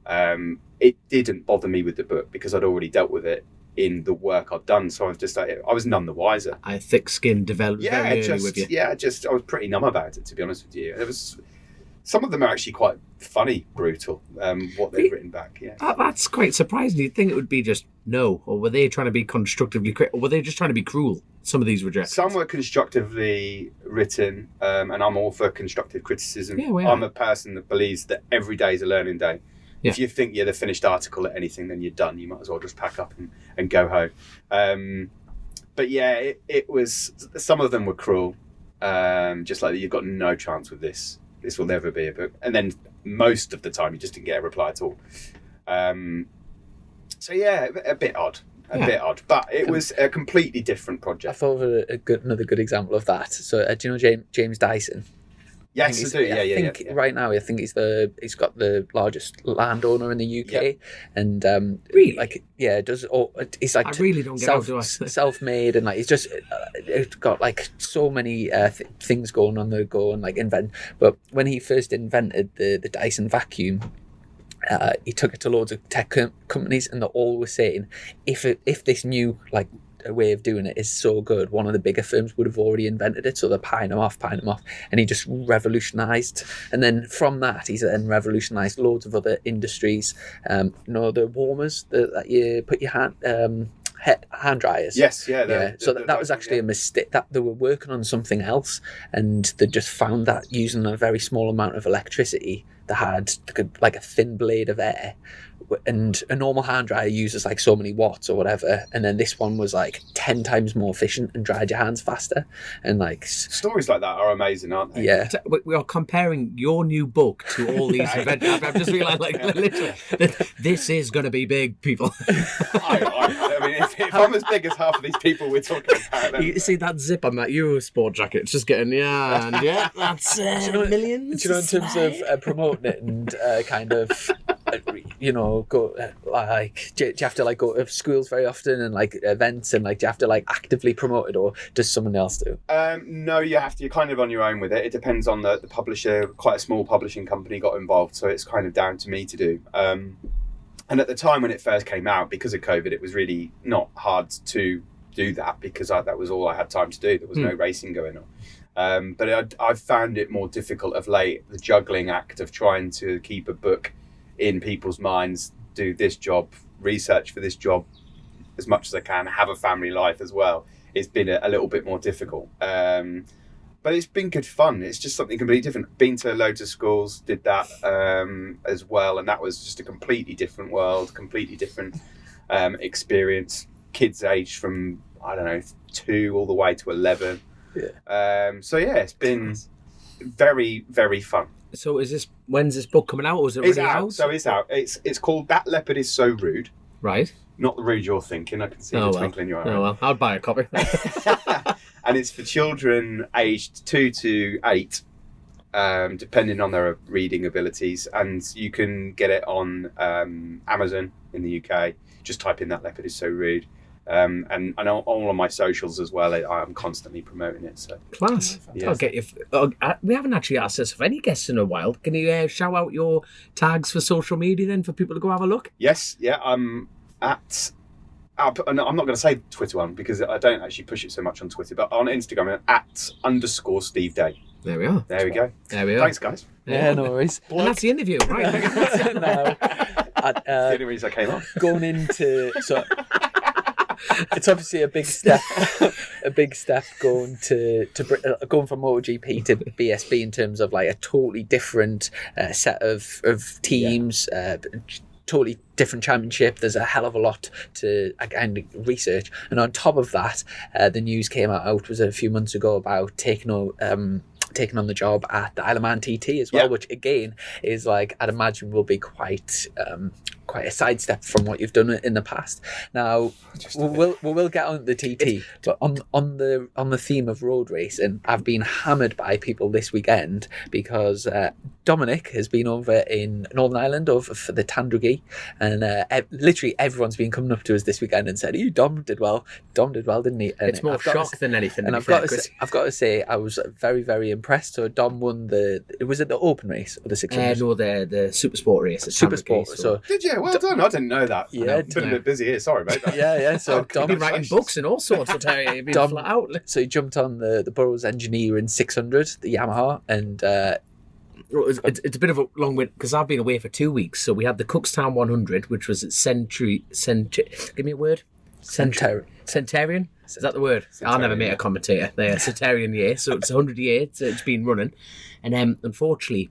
It didn't bother me with the book because I'd already dealt with it in the work I'd done. So I was none the wiser. I thick skin developed very early with you. Yeah, I was pretty numb about it, to be honest with you. It was. Some of them are actually quite funny, brutal, what they've written back. Yeah, that's quite surprising. You'd think it would be just no, or were they trying to be constructively critical, or were they just trying to be cruel? Some of these rejections. Some were constructively written, and I'm all for constructive criticism. Yeah, I'm a person that believes that every day is a learning day. Yeah. If you think you're the finished article at anything, then you're done. You might as well just pack up and go home. But yeah, it was. Some of them were cruel, just like you've got no chance with this. This will never be a book. And then most of the time you just didn't get a reply at all. So yeah, a bit odd. But it was a completely different I project. thought of another good example of that. So do you know James Dyson? Yes, I do. Yeah. Right now, I think he's got the largest landowner in the UK, Yeah. and Really? like does all. He's like I really don't get how to ask this. self-made, and like he's just it's got like so many things going on the go and like invent. But when he first invented the Dyson vacuum, he took it to loads of tech companies, and they all were saying if this new like a way of doing it is so good, one of the bigger firms would have already invented it, so they're pieing him off, and he just revolutionised. And then from that, he's then revolutionised loads of other industries. The warmers that you put your hand dryers. Yes, yeah. That was actually a mistake. That they were working on something else, and they just found that using a very small amount of electricity, they could like a thin blade of air, and a normal hand dryer uses like so many watts or whatever, and then this one was like 10 times more efficient and dried your hands faster. And like stories like that are amazing, aren't they? Yeah, We are comparing your new book to all these events. I've just realised, like, literally, this is going to be big, people. I mean, if I'm as big as half of these people we're talking about, then... You see that zip on that Eurosport jacket? It's just getting that's millions. Do you know, in terms of promoting it and kind of go like, do you have to like go to schools very often and like events, and like do you have to like actively promote it, or does someone else do? No, you have to. You're kind of on your own with it. It depends on the publisher. Quite a small publishing company got involved, so it's kind of down to me to do. And at the time when it first came out, because of COVID, it was really not hard to do that, because that was all I had time to do. There was no racing going on. But I've found it more difficult of late, the juggling act of trying to keep a book in people's minds, do this job, research for this job as much as I can, have a family life as well. It's been a little bit more difficult. But it's been good fun. It's just something completely different. Been to loads of schools, did that as well, and that was just a completely different world, completely different experience. Kids aged from, 2 all the way to 11. Yeah. It's been very, very fun. So when's this book coming out, or is it already out? So it's out. It's called That Leopard Is So Rude. Right. Not the rude you're thinking. I can see the twinkle in your eye. Oh well, I'd buy a copy. And it's for children aged 2 to 8, depending on their reading abilities. And you can get it on Amazon in the UK. Just type in That Leopard Is So Rude. And all on my socials as well, I'm constantly promoting it. So class. Yeah. I'll get you. We haven't actually asked this of any guests in a while. Can you shout out your tags for social media then for people to go have a look? Yes, yeah. I'm not going to say the Twitter one because I don't actually push it so much on Twitter, but on Instagram I'm @_Steve Day. There we are. There we go. There we are. Thanks, guys. Yeah, no worries. And that's the interview, right? No. That's the only reason I came on. Going into it's obviously a big step going going from MotoGP to BSB in terms of like a totally different set of teams, totally different championship. There's a hell of a lot to again research, and on top of that, the news came out was a few months ago about taking on the job at the Isle of Man TT as well, which again is like, I'd imagine will be quite a sidestep from what you've done in the past. Now we'll get on the TT, but on the theme of road racing, I've been hammered by people this weekend because Dominic has been over in Northern Ireland for the Tandragee, and literally everyone's been coming up to us this weekend and said, Dom did well, didn't he? And it's more shock than anything. And I've got to say I was very, very impressed. So Dom won was it the open race or the 600? No, the Super Sport race. Super Sport. So did you? Well done. I didn't know that. Yeah, I've been a bit busy here. Sorry, mate. Yeah. So Dom been writing books and all sorts. I tell you, been flat out. So he jumped on the Burroughs Engineer in 600, the Yamaha, and it's a bit of a long win because I've been away for 2 weeks. So we had the Cookstown 100, which was at give me a word. Centurion. Is that the word? I'll never make a commentator. They're Centurion year, so it's 100 year. It's been running, and unfortunately,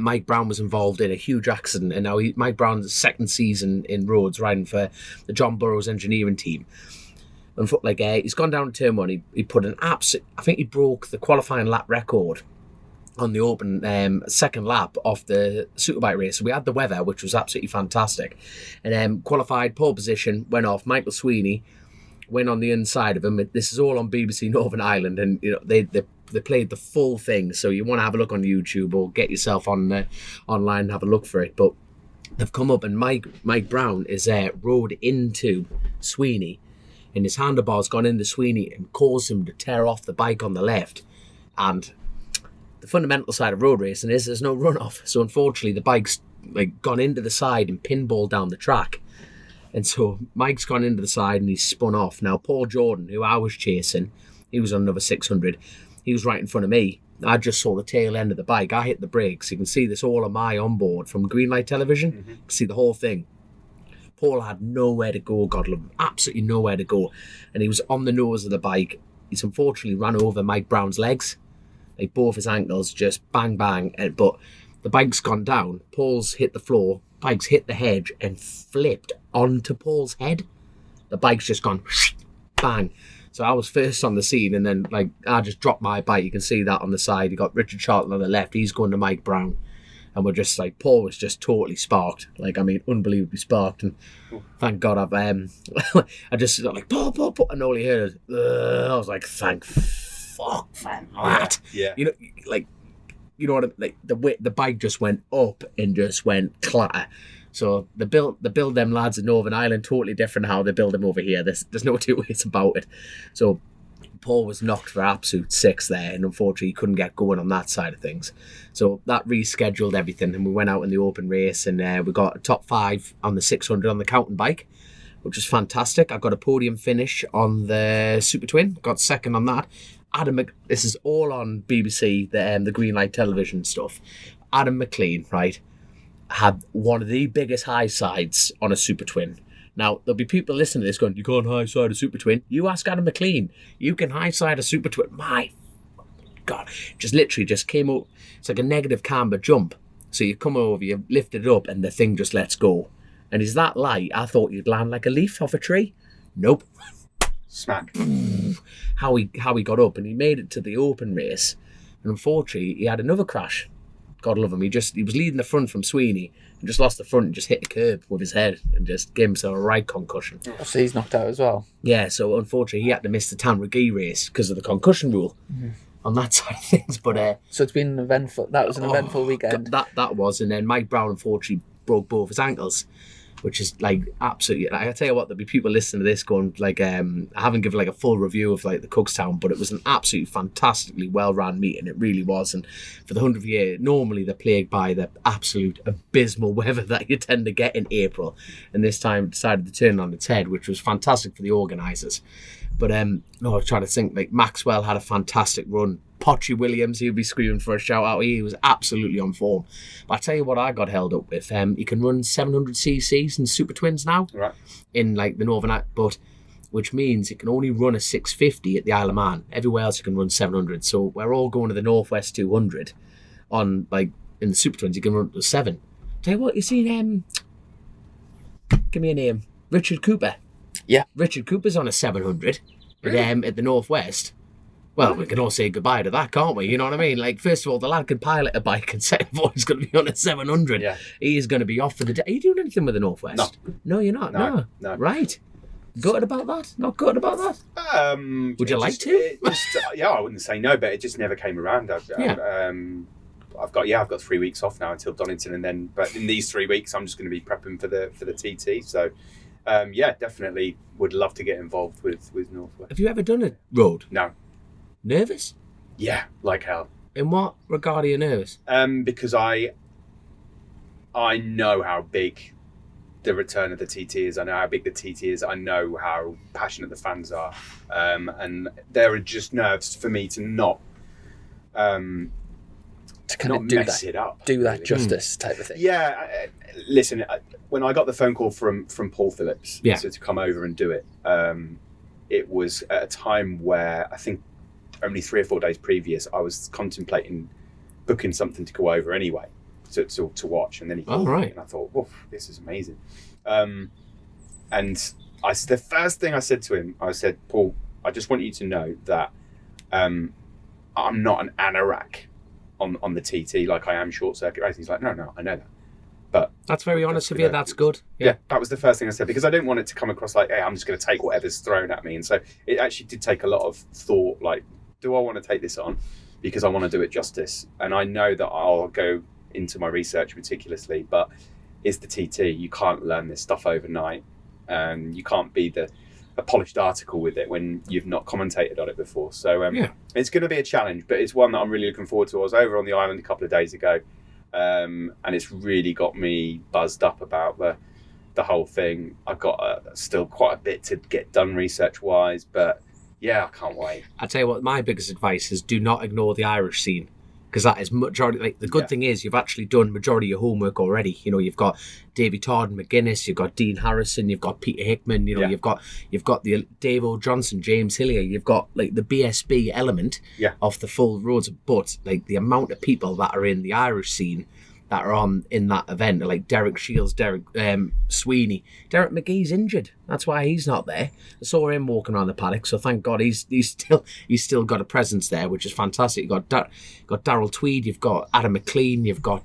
Mike Brown was involved in a huge accident, and now Mike Brown's second season in Rhodes riding for the John Burroughs engineering team. And he's gone down to turn one. He put an I think he broke the qualifying lap record on the open second lap off the superbike race. So we had the weather, which was absolutely fantastic. And qualified pole position, went off. Michael Sweeney went on the inside of him. This is all on BBC Northern Ireland, and they played the full thing. So you want to have a look on YouTube or get yourself on online and have a look for it. But they've come up, and Mike Brown is rode into Sweeney, and his handlebar's gone into Sweeney and caused him to tear off the bike on the left. And the fundamental side of road racing is there's no runoff. So unfortunately, the bike's gone into the side and pinballed down the track. And so Mike's gone into the side and he's spun off. Now, Paul Jordan, who I was chasing, he was on another 600. He was right in front of me. I just saw the tail end of the bike. I hit the brakes. You can see this all on my onboard from Greenlight Television. Mm-hmm. You can see the whole thing. Paul had nowhere to go, God love him, absolutely nowhere to go. And he was on the nose of the bike. He's unfortunately ran over Mike Brown's legs. Both his ankles, just bang, bang. But the bike's gone down. Paul's hit the floor. Bike's hit the hedge and flipped onto Paul's head. The bike's just gone bang. So I was first on the scene, and then I just dropped my bike. You can see that on the side. You got Richard Charlton on the left. He's going to Mike Brown. And we're just Paul was just totally sparked. Unbelievably sparked. And thank God I just Paul, and all he heard is, I was like, thank fuck for that. Yeah. You know what the bike just went up and just went clatter. So the build them lads in Northern Ireland totally different how they build them over here. There's no two ways about it. So Paul was knocked for absolute six there, and unfortunately he couldn't get going on that side of things. So that rescheduled everything, and we went out in the open race, and we got a top 5 on the 600 on the Coulton bike, which was fantastic. I got a podium finish on the Super Twin, got second on that. This is all on BBC, the Greenlight Television stuff. Adam McLean, right, had one of the biggest high sides on a Super Twin. Now, there'll be people listening to this going, you can't high side a Super Twin. You ask Adam McLean, you can high side a Super Twin. My God, just came up. It's like a negative camber jump. So you come over, you lift it up, and the thing just lets go. And he's that light, I thought you'd land like a leaf off a tree. Nope. Smack. How he got up, and he made it to the open race. And unfortunately, he had another crash. God love him. He was leading the front from Sweeney and just lost the front and just hit the curb with his head and just gave himself a right concussion. So he's knocked out as well. Yeah, so unfortunately he had to miss the Tandragee race because of the concussion rule on that side of things. But so it's been an eventful. That was an eventful weekend. That was, and then Mike Brown unfortunately broke both his ankles, which is absolutely. I tell you what, there'll be people listening to this going I haven't given a full review of the Cookstown, but it was an absolutely fantastically well-run meeting. It really was, and for the 100th year, normally they're plagued by the absolute abysmal weather that you tend to get in April, and this time decided to turn it on its head, which was fantastic for the organisers. But I was trying to think. Maxwell had a fantastic run. Potchy Williams, he'll be screaming for a shout out. He was absolutely on form. But I tell you what, I got held up with. You can run 700cc's in Super Twins now, right? In the Northern, but which means it can only run a 650 at the Isle of Man. Everywhere else you can run 700. So we're all going to the North West 200 on in the Super Twins. You can run to 7. Tell you what, you seen give me a name, Richard Cooper. Yeah, Richard Cooper's on a 700 at the North West. Well, we can all say goodbye to that, can't we? You know what I mean? First of all, the lad can pilot a bike, and second of all, he's going to be on a 700. Yeah. He is going to be off for the day. Are you doing anything with the North West? No. No, you're not? No. Right. Gutted about that? Not gutted about that? Would you like to? I wouldn't say no, but it just never came around. I've got 3 weeks off now until Donington, but in these 3 weeks, I'm just going to be prepping for the TT. So, definitely would love to get involved with North West. Have you ever done a road? No. Nervous? Yeah, like hell. In what regard are you nervous? Because I know how big the return of the TT is. I know how big the TT is. I know how passionate the fans are. And there are just nerves for me to not mess it up. Do that justice type of thing. Yeah. Listen, when I got the phone call from Paul Phillips to come over and do it, it was at a time where I think only 3 or 4 days previous, I was contemplating booking something to go over anyway to watch, and then he called me, and I thought, "Whoa, this is amazing." And the first thing I said to him, I said, "Paul, I just want you to know that I'm not an anorak on the TT like I am short circuit racing. He's like, no, I know that. But that's very honest of you. That's good. Yeah, that was the first thing I said, because I don't want it to come across like, hey, I'm just going to take whatever's thrown at me. And so it actually did take a lot of thought, like, do I want to take this on? Because I want to do it justice. And I know that I'll go into my research meticulously, but it's the TT. You can't learn this stuff overnight. You can't be a polished article with it when you've not commentated on it before. So it's going to be a challenge, but it's one that I'm really looking forward to. I was over on the island a couple of days ago. And it's really got me buzzed up about the whole thing. I've got still quite a bit to get done research-wise, but yeah, I can't wait. I tell you what, my biggest advice is do not ignore the Irish scene, because that is majority. Like, the good thing is you've actually done majority of your homework already. You know, you've got Davy Todd and McGuinness, you've got Dean Harrison, you've got Peter Hickman. You know, you've got the Dave O'Johnson, James Hillier. You've got like the BSB element of the full roads, but like the amount of people that are in the Irish scene that are on in that event, like Derek Shields, Derek Sweeney. Derek McGee's injured. That's why he's not there. I saw him walking around the paddock, so thank God he's still got a presence there, which is fantastic. You've got Darryl Tweed, you've got Adam McLean, you've got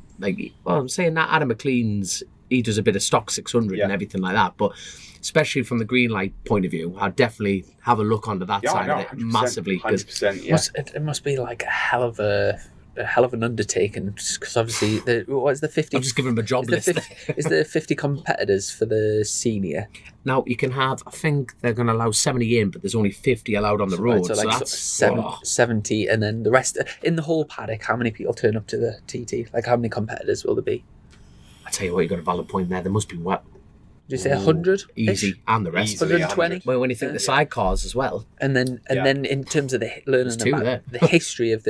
I'm saying that Adam McLean's, he does a bit of stock 600 and everything like that, but especially from the green light point of view, I'd definitely have a look onto that side of it massively. 100%, It must be like a hell of an undertaking, because obviously what is the 50? I'm just giving him a job list. Is there 50 competitors for the senior? Now you can have, I think they're going to allow 70 in, but there's only 50 allowed on the road. So that's 70, and then the rest in the whole paddock. How many people turn up to the TT? Like, how many competitors will there be? I tell you what, you got a valid point there. There must be what? Did you say 100? Easy, and the rest. 120. Well, when you think the sidecars as well, and then in terms of the learning about the history of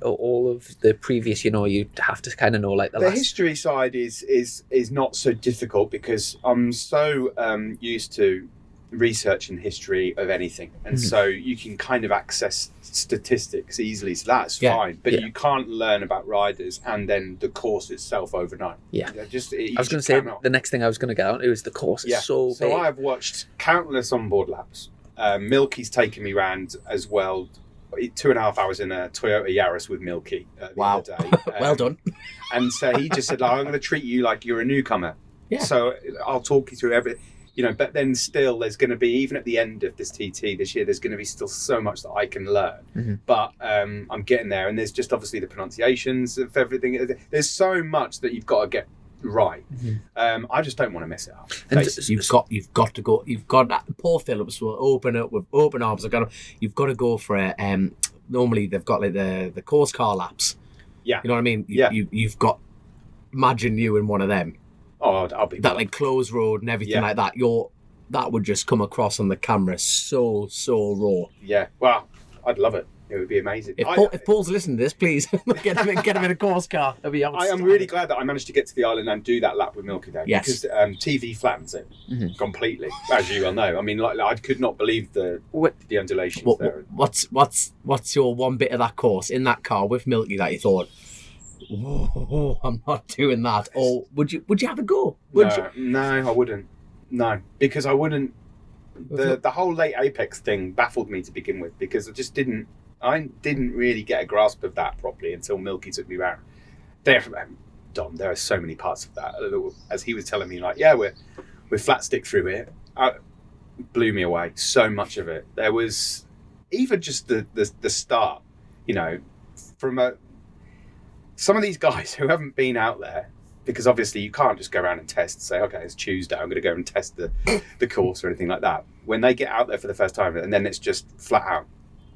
all of the previous, you have to kind of know like the history side is not so difficult, because I'm so used to researching history of anything, and so you can kind of access statistics easily, so that's fine, but you can't learn about riders and then the course itself overnight. I was going to say the next thing I was going to get on is the course is so big. I've watched countless onboard laps. Milky's taken me round as well, 2.5 hours in a Toyota Yaris with Milky the other day. Well done. And so he just said, I'm going to treat you like you're a newcomer, so I'll talk you through everything. But then still there's going to be, even at the end of this TT this year, there's going to be still so much that I can learn. But I'm getting there, and there's just obviously the pronunciations of everything. There's so much that you've got to get right. I just don't want to mess it up. You've got to go. You've got that. Paul Phillips will open up with open arms. You've got to go for it. Normally they've got like the course car laps. Yeah, you know what I mean. You've got. Imagine you in one of them. Oh, I'll be that like closed road and everything like that. That would just come across on the camera so raw. Yeah, well, I'd love it. It would be amazing. If Paul's listening to this, please get him in a course car. I am really glad that I managed to get to the island and do that lap with Milky there. Yes. Because TV flattens it completely, as you well know. I mean, like I could not believe the undulations there. What's your one bit of that course in that car with Milky that you thought, whoa, I'm not doing that? Or would you have a go? No, I wouldn't. No, because I wouldn't. The whole late apex thing baffled me to begin with, because I didn't really get a grasp of that properly until Milky took me around. Dom, there are so many parts of that. As he was telling me, like, we're flat stick through it. Blew me away. So much of it. There was even just the start. From some of these guys who haven't been out there, because obviously you can't just go around and test and say, okay, it's Tuesday, I'm going to go and test the course or anything like that. When they get out there for the first time, and then it's just flat out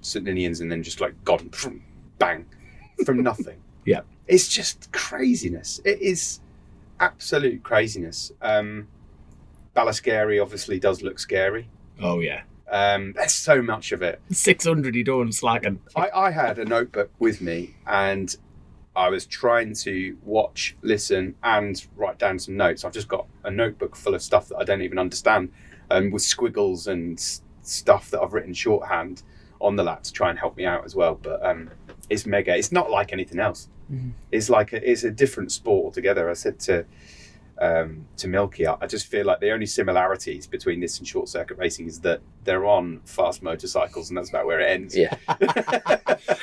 St. Ninians, and then just like gone, bang, from nothing. Yeah. It's just craziness. It is absolute craziness. Ballascary obviously does look scary. Oh, yeah. There's so much of it. 600 you don't slacking. I had a notebook with me, and I was trying to watch, listen, and write down some notes. I've just got a notebook full of stuff that I don't even understand, with squiggles and stuff that I've written shorthand on the lap to try and help me out as well. But it's mega. It's not like anything else. Mm-hmm. It's a different sport altogether. I said to to Milky. I just feel like the only similarities between this and short circuit racing is that they're on fast motorcycles, and that's about where it ends. Yeah.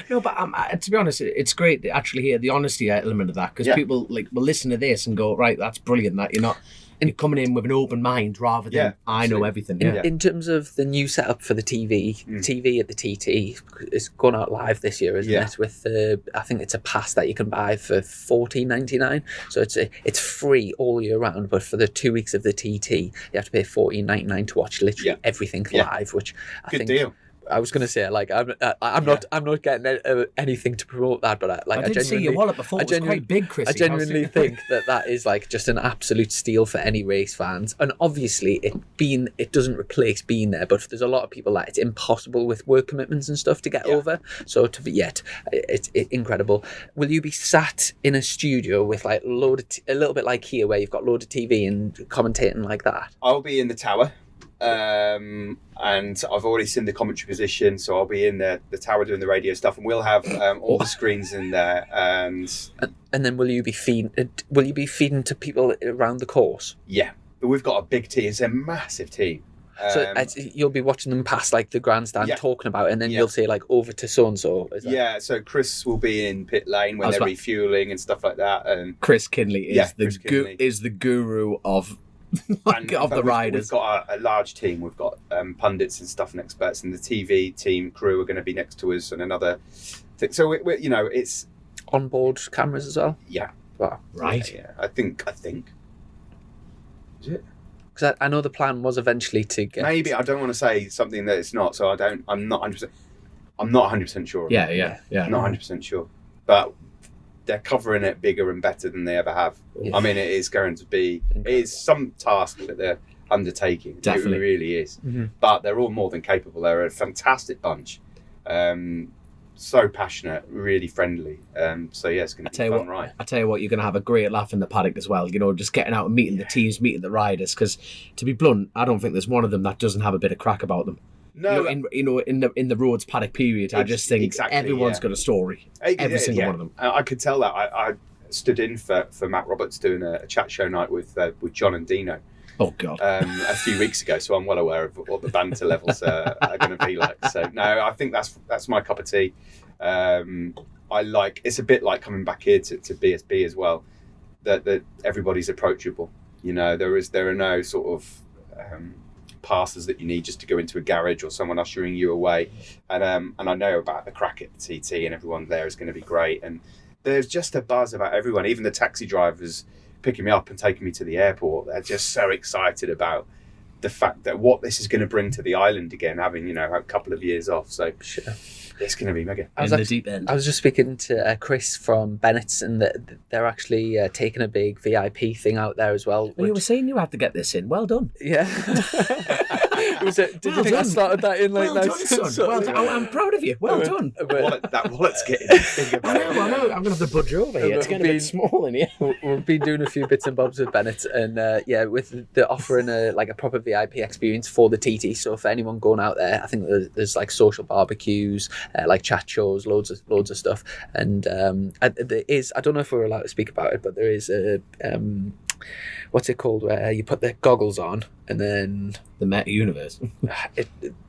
No, but to be honest, it's great to actually hear the honesty element of that, because people like will listen to this and go, right, that's brilliant. That you're coming in with an open mind rather than I know everything. In terms of the new setup for the TV at the TT, it's gone out live this year, isn't it? With I think it's a pass that you can buy for $14.99. So it's free all year round, but for the 2 weeks of the TT, you have to pay $14.99 to watch literally everything live, which I think. Good deal. I was going to say, like, I'm not getting anything to promote that, but I did see your wallet before. It was quite big, Chrissy. I genuinely think that is like just an absolute steal for any race fans. And obviously, it doesn't replace being there, but there's a lot of people that it's impossible with work commitments and stuff to get over. So it's incredible. Will you be sat in a studio with like a little bit like here, where you've got load of TV and commentating like that? I'll be in the tower. And I've already seen the commentary position, so I'll be in the tower doing the radio stuff, and we'll have all the screens in there. And then will you be feeding to people around the course? Yeah, but we've got a big team. It's a massive team. So you'll be watching them pass like the grandstand talking about it, and then you'll say like over to so and so. So Chris will be in pit lane when they're refueling and stuff like that. And Chris Kinley is the guru of the riders. We've got a large team. We've got pundits and stuff and experts, and the TV team crew are going to be next to us, and another thing. So we're it's onboard cameras as well. Yeah. Wow. Right. Yeah. I think. Is it? Because I know the plan was eventually to get. Maybe I don't want to say something that it's not. So I'm not 100%. I'm not 100% sure. Yeah. Not 100% sure, but they're covering it bigger and better than they ever have. Yeah. I mean, it is going to be. It is some task that they're undertaking. Definitely. It really is. Mm-hmm. But they're all more than capable. They're a fantastic bunch. So passionate, really friendly. So yeah, it's going to be fun, right? I tell you what, you're going to have a great laugh in the paddock as well. Just getting out and meeting the teams, meeting the riders. Because to be blunt, I don't think there's one of them that doesn't have a bit of crack about them. No, in the Rhodes paddock period, I just think everyone's got a story. Every single one of them. I could tell that. I stood in for Matt Roberts doing a chat show night with John and Dino. Oh God! A few weeks ago, so I'm well aware of what the banter levels are going to be like. So no, I think that's my cup of tea. It's a bit like coming back here to BSB as well. That everybody's approachable. There are no sort of passes that you need just to go into a garage or someone ushering you away. And I know about the crack at the TT, and everyone there is going to be great. And there's just a buzz about everyone, even the taxi drivers picking me up and taking me to the airport. They're just so excited about the fact that what this is going to bring to the island again, having a couple of years off. So it's going to be mega. In the deep end. I was just speaking to Chris from Bennett's, and they're actually taking a big VIP thing out there as well. Well, you were saying you had to get this in. Well done. Yeah. Did you think I started that in like well done, son. Well done. I'm proud of you. Well done. That wallet's getting bigger. I know. I'm going to have to budge over here. It's getting a bit small in here. We've been doing a few bits and bobs with Bennett, and with the offering a proper VIP experience for the TT. So for anyone going out there, I think there's like social barbecues, like chat shows, loads of stuff. And there is, I don't know if we're allowed to speak about it, but there is a what's it called, where you put the goggles on and then the meta universe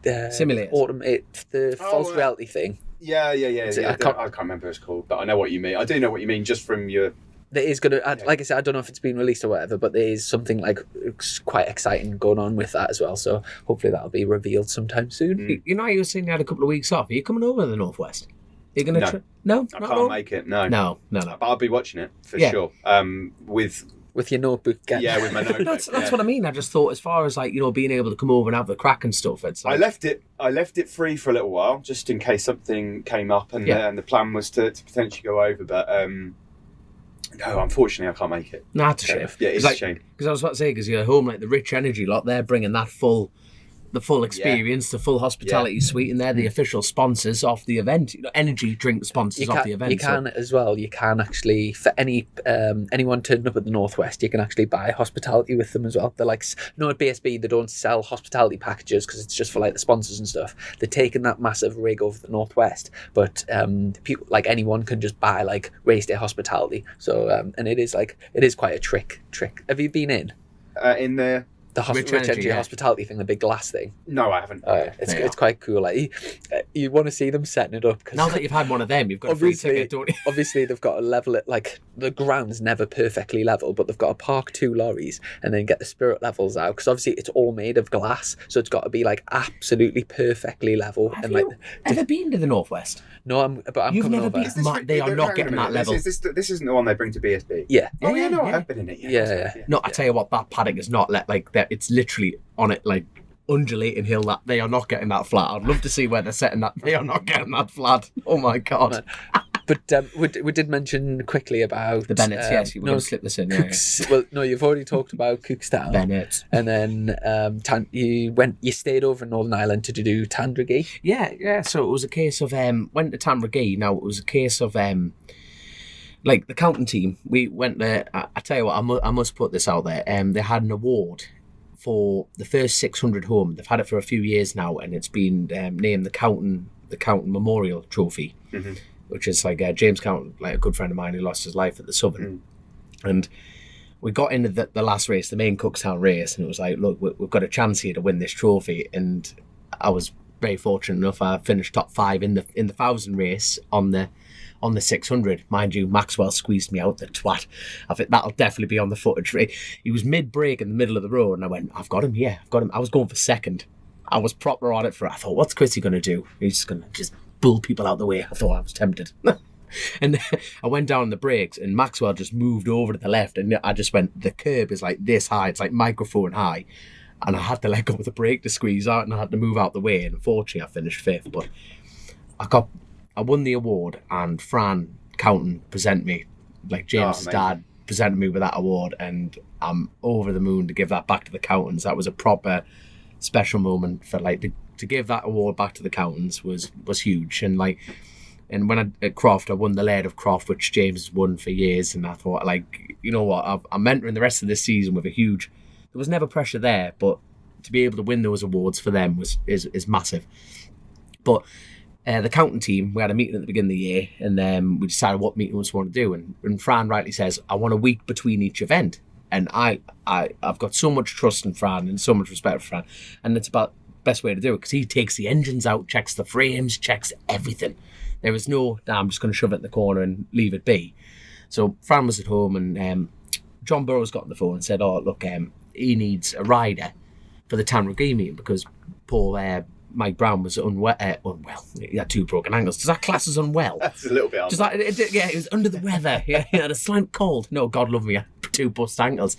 simulator, automate the false reality thing. Yeah. I can't remember what it's called, but I know what you mean. I do know what you mean just from your. There is going to, like I said, I don't know if it's been released or whatever, but there is something like quite exciting going on with that as well. So hopefully that'll be revealed sometime soon. You were saying you had a couple of weeks off. Are you coming over to the North West? Are you going to? No, I can't make it. No. But I'll be watching it for sure. With your notebook, with my notebook. That's what I mean. I just thought, as far as being able to come over and have the crack and stuff, it's like... I left it free for a little while, just in case something came up, and the plan was to potentially go over. But no, unfortunately, I can't make it. Nah, it's a shame. Yeah, it's a shame. Because I was about to say, because you're home, like the Rich Energy lot, they're bringing that full the full experience, the full hospitality suite, and they're the official sponsors of the event. Energy drink sponsors of the event. You can as well. You can actually, for anyone turning up at the North West, you can actually buy hospitality with them as well. They're like, no, at BSB they don't sell hospitality packages because it's just for like the sponsors and stuff. They're taking that massive rig over the North West, but people like anyone can just buy like race day hospitality. So and it is quite a trick. Have you been in the Rich Energy hospitality thing, the big glass thing? No, I haven't. It's quite cool. Like you want to see them setting it up. Now that you've had one of them, you've got a free ticket, don't you? Obviously, they've got to level it. Like the ground's never perfectly level, but they've got to park 2 lorries and then get the spirit levels out, because obviously it's all made of glass, so it's got to be like absolutely perfectly level. Have you ever been to the North West? No, I'm You've coming never over. been. They are not getting that level. This isn't the one they bring to BSB. Yeah. Oh yeah, no, I have been in it. Yeah. No, I tell you what, that paddock is not like that. It's literally on it like undulating hill. That they are not getting that flat. I'd love to see where they're setting that. They are not getting that flat. Oh my god. But we did mention quickly about the Bennetts. Yes, you were going to slip this in. Well, no, you've already talked about Cookstown. Bennetts. And then you stayed over in Northern Ireland to do Tandragee. Yeah. So it was a case of went to Tandragee. Now it was a case of like the counting team. We went there. I tell you what, I must put this out there. They had an award for the first 600 home. They've had it for a few years now, and it's been named the Counting Memorial Trophy. Mm-hmm. Which is like James Counting, like a good friend of mine who lost his life at the Southern. And we got into the last race, the main Cookstown race, and it was like, look, we've got a chance here to win this trophy. And I was very fortunate enough. I finished top 5 in the 1,000 race on the 600. Mind you, Maxwell squeezed me out, the twat. I think that'll definitely be on the footage. He was mid-break in the middle of the road, and I went, I've got him. I was going for second. I was proper on it I thought, what's Chrissy going to do? He's just going to just bull people out the way. I thought I was tempted. And I went down the brakes, and Maxwell just moved over to the left, and I just went, the curb is like this high, it's like microphone high, and I had to let go of the brake to squeeze out, and I had to move out the way, and unfortunately I finished 5th. But I won the award, and Fran Counting presented me, like James' dad presented me with that award, and I'm over the moon to give that back to the Countings. That was a proper special moment for like to give that award back to the Countings was huge. And like, and when at Croft, I won the Laird of Croft, which James has won for years, and I thought, like, you know what, I'm entering the rest of this season with a huge. There was never pressure there, but to be able to win those awards for them is massive. But the Counting team, we had a meeting at the beginning of the year, and then we decided what meetings we want to do. And Fran rightly says, I want a week between each event. And I've got so much trust in Fran and so much respect for Fran, and it's about best way to do it, because he takes the engines out, checks the frames, checks everything. There was no, I'm just going to shove it in the corner and leave it be. So Fran was at home, and John Burrows got on the phone and said, oh, look, he needs a rider for the Tandragee meeting, because poor Mike Brown was unwell. He had 2 broken ankles. Does that class as unwell? That's a little bit. He was under the weather. He had a slight cold. No, God love me, he had 2 bust ankles.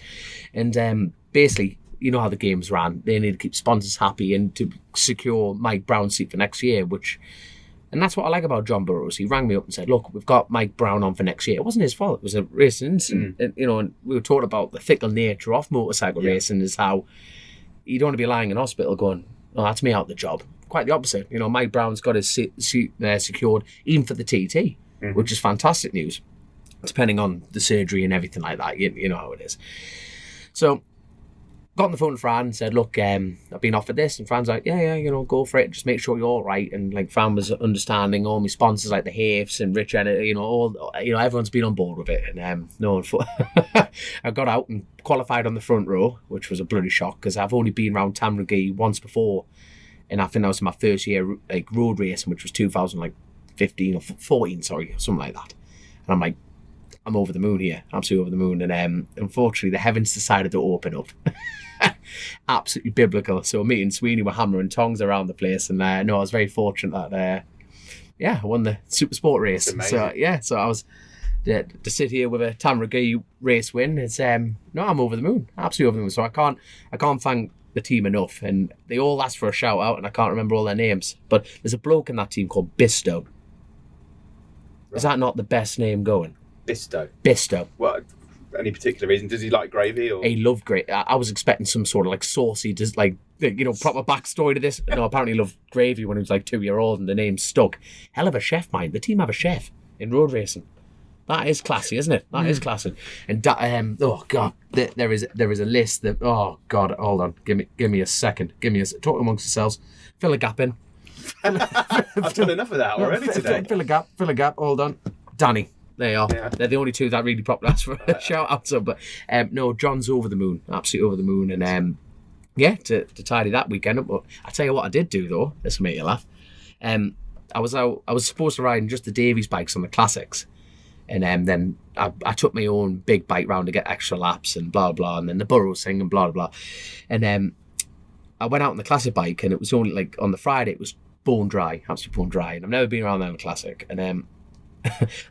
And basically, you know how the games ran. They need to keep sponsors happy and to secure Mike Brown's seat for next year, and that's what I like about John Burrows. He rang me up and said, look, we've got Mike Brown on for next year. It wasn't his fault. It was a racing incident. And, and we were talking about the fickle nature of motorcycle racing, is how you don't want to be lying in hospital going, oh, that's me out the job. Quite the opposite. Mike Brown's got his seat secured, even for the TT, which is fantastic news, depending on the surgery and everything like that. You know how it is. So, got on the phone to Fran and said, look, I've been offered this. And Fran's like, yeah, go for it. Just make sure you're all right. And like, Fran was understanding. All my sponsors like the Hafes and Rich, everyone's been on board with it. And I got out and qualified on the front row, which was a bloody shock, because I've only been around Tandragee once before. And I think that was my first year like road racing, which was 2015 or 14, something like that. And I'm like, I'm over the moon here, absolutely over the moon. And unfortunately, the heavens decided to open up. Absolutely biblical. So me and Sweeney were hammering tongs around the place, and I was very fortunate that I won the Super Sport race. So I was to sit here with a Tandragee race win. It's I'm over the moon, absolutely over the moon. So I can't thank the team enough, and they all asked for a shout out, and I can't remember all their names, but there's a bloke in that team called Bisto. Right. Is that not the best name going? Bisto. Bisto. Well, Any particular reason? Does he like gravy? Or He loved gravy. I was expecting some sort of like saucy, just like, you know, proper backstory to this. No, apparently he loved gravy when he was like 2-year-old and the name stuck. Hell of a chef, mind. The team have a chef in road racing. That is classy, isn't it? That is classy. And oh god, there is a list that, oh god, hold on, give me a second. Talk amongst yourselves. Fill a gap in. I've done enough of that already today. Fill a gap. Hold on, Danny. There you are. Yeah. They're the only two that really properly asked for a shout out. So, but no, John's over the moon, absolutely over the moon, and yeah, to tidy that weekend up. But I tell you what, I did do though. This will make you laugh. I was supposed to ride in just the Davies bikes on the classics, and then I took my own big bike round to get extra laps and blah blah, and then the Burrows thing and blah blah, and I went out on the classic bike, and it was only like on the Friday it was bone dry, absolutely bone dry, and I've never been around there on a classic, and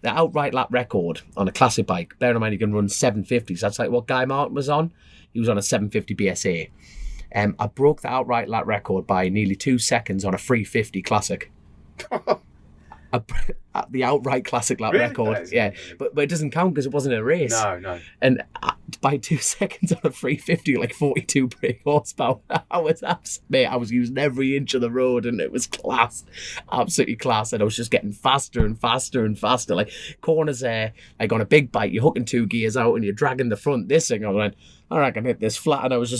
the outright lap record on a classic bike, bearing in mind you can run 750s, that's like what Guy Martin was on. He was on a 750 BSA. I broke the outright lap record by nearly 2 seconds on a 350 classic. The outright classic lap Really? record, yeah, but it doesn't count because it wasn't a race. No. And by 2 seconds on a 350, like 42 brake horsepower, I was using every inch of the road, and it was class, absolutely class. And I was just getting faster and faster and faster. Like corners, like on a big bike, you're hooking 2 gears out and you're dragging the front. This thing, I went, all right, I can hit this flat, and I was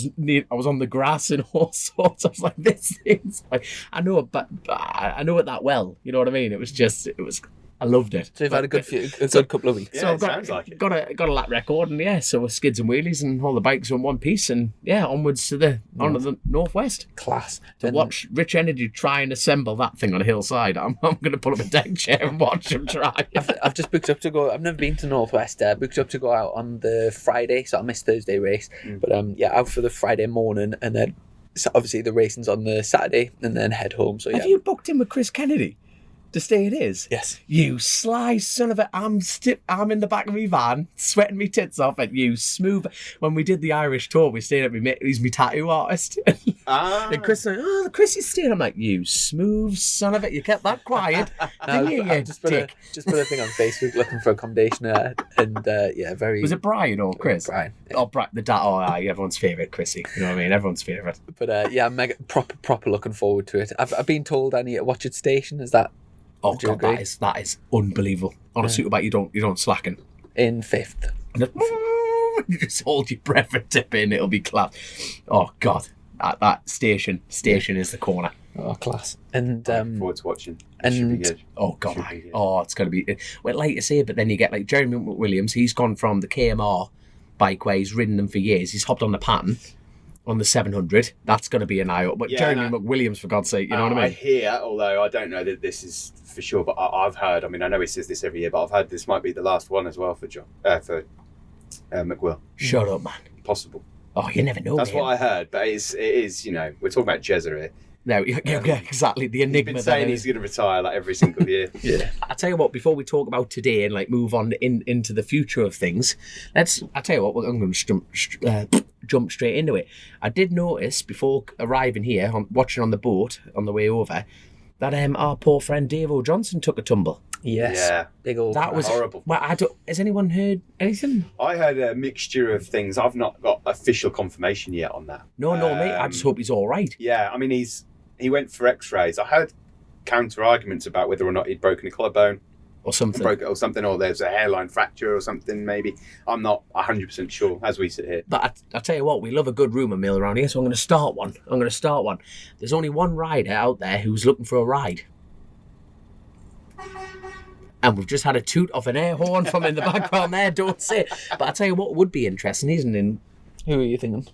on the grass and all sorts. I was like, this thing's like, I know it that well. You know what I mean? It was. I loved it. So you've had a good couple of weeks. Yeah, So I've sounds like it. got a lap record, and yeah, so skids and wheelies and all the bikes are in one piece, and yeah, onwards to the North West Class. to watch Rich Energy try and assemble that thing on a hillside. I'm going to pull up a deck chair and watch him try. I've just booked up to go. I've never been to North West. Booked up to go out on the Friday, so I missed Thursday race. But yeah, out for the Friday morning, and then so obviously the racing's on the Saturday, and then head home. So yeah. Have you booked in with Chris Kennedy to stay at his? Yes. You sly son of a... I'm in the back of my van, sweating me tits off at you, smooth. When we did the Irish tour, we stayed at my mate, he's my tattoo artist. And Chris was like, oh, Chris is staying. I'm like, you smooth son of it, you kept that quiet. Didn't you, you just put a thing on Facebook looking for accommodation, and yeah, very... Was it Brian or Chris? Brian. Yeah. Oh, Brian, the dad. Oh, aye, everyone's favourite, Chrissy. You know what I mean? Everyone's favourite. But yeah, I'm mega proper looking forward to it. I've been told I need to watch it station. Is that... Oh Would you god, agree? that is unbelievable. On a superbike, you don't slacken. In 5th. You just hold your breath and tip in. It'll be class. Oh god, that station is the corner. Oh, class. And Looking forward to watching. and- Should be good. Oh god, Should be good. oh it's gonna be. Well, like you say, but then you get like Jeremy Williams. He's gone from the KMR bike where he's ridden them for years. He's hopped on the pattern on the 700. That's going to be an eye opener. But Yeah, Jeremy no. McWilliams, for God's sake, you know what I I mean? hear, although I don't know that this is for sure, but I've heard. I mean, I know he says this every year, but I've heard this might be the last one as well for McWill. Shut up, man. Possible. Oh, you never know. That's man. what I heard, but it is. You know, we're talking about Jezza here. No, yeah, exactly. The He's enigma. been saying that he's is. going to retire like every single year. yeah. I tell you what, before we talk about today and like move on into the future of things, I tell you what, I'm going to jump straight into it. I did notice before arriving here, watching on the boat on the way over, that our poor friend Dave O'Johnson took a tumble. Yes. Yeah. Big old. That was horrible. Well, has anyone heard anything? I heard a mixture of things. I've not got official confirmation yet on that. No, mate. I just hope he's all right. Yeah, I mean, he went for X-rays. I heard counter arguments about whether or not he'd broken a collarbone, Or something. or there's a hairline fracture or something. Maybe I'm not 100% sure as we sit here. But I tell you what, we love a good rumour mill around here, so I'm going to start one. There's only one rider out there who's looking for a ride. And we've just had a toot off an air horn from in the background there, don't say it. But I tell you what would be interesting, isn't it? Who are you thinking?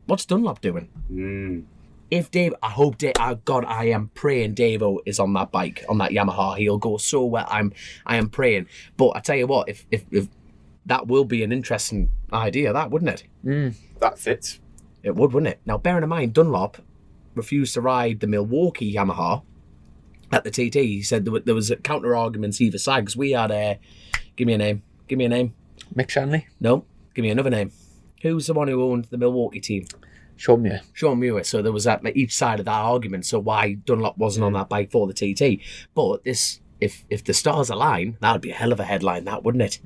What's Dunlop doing? If Dave, I hope Dave, God, I am praying Davo is on that bike, on that Yamaha. He'll go so well. I am praying. But I tell you what, if that will be an interesting idea, that wouldn't it? That fits. It would, wouldn't it? Now, bearing in mind, Dunlop refused to ride the Milwaukee Yamaha at the TT. He said there was counter arguments either side because we had give me a name. Mick Shanley? No, give me another name. Who's the one who owned the Milwaukee team? Sean Muir. Sean Muir. So there was at each side of that argument. So why Dunlop wasn't on that bike for the TT? But this, if the stars align, that would be a hell of a headline, that wouldn't it?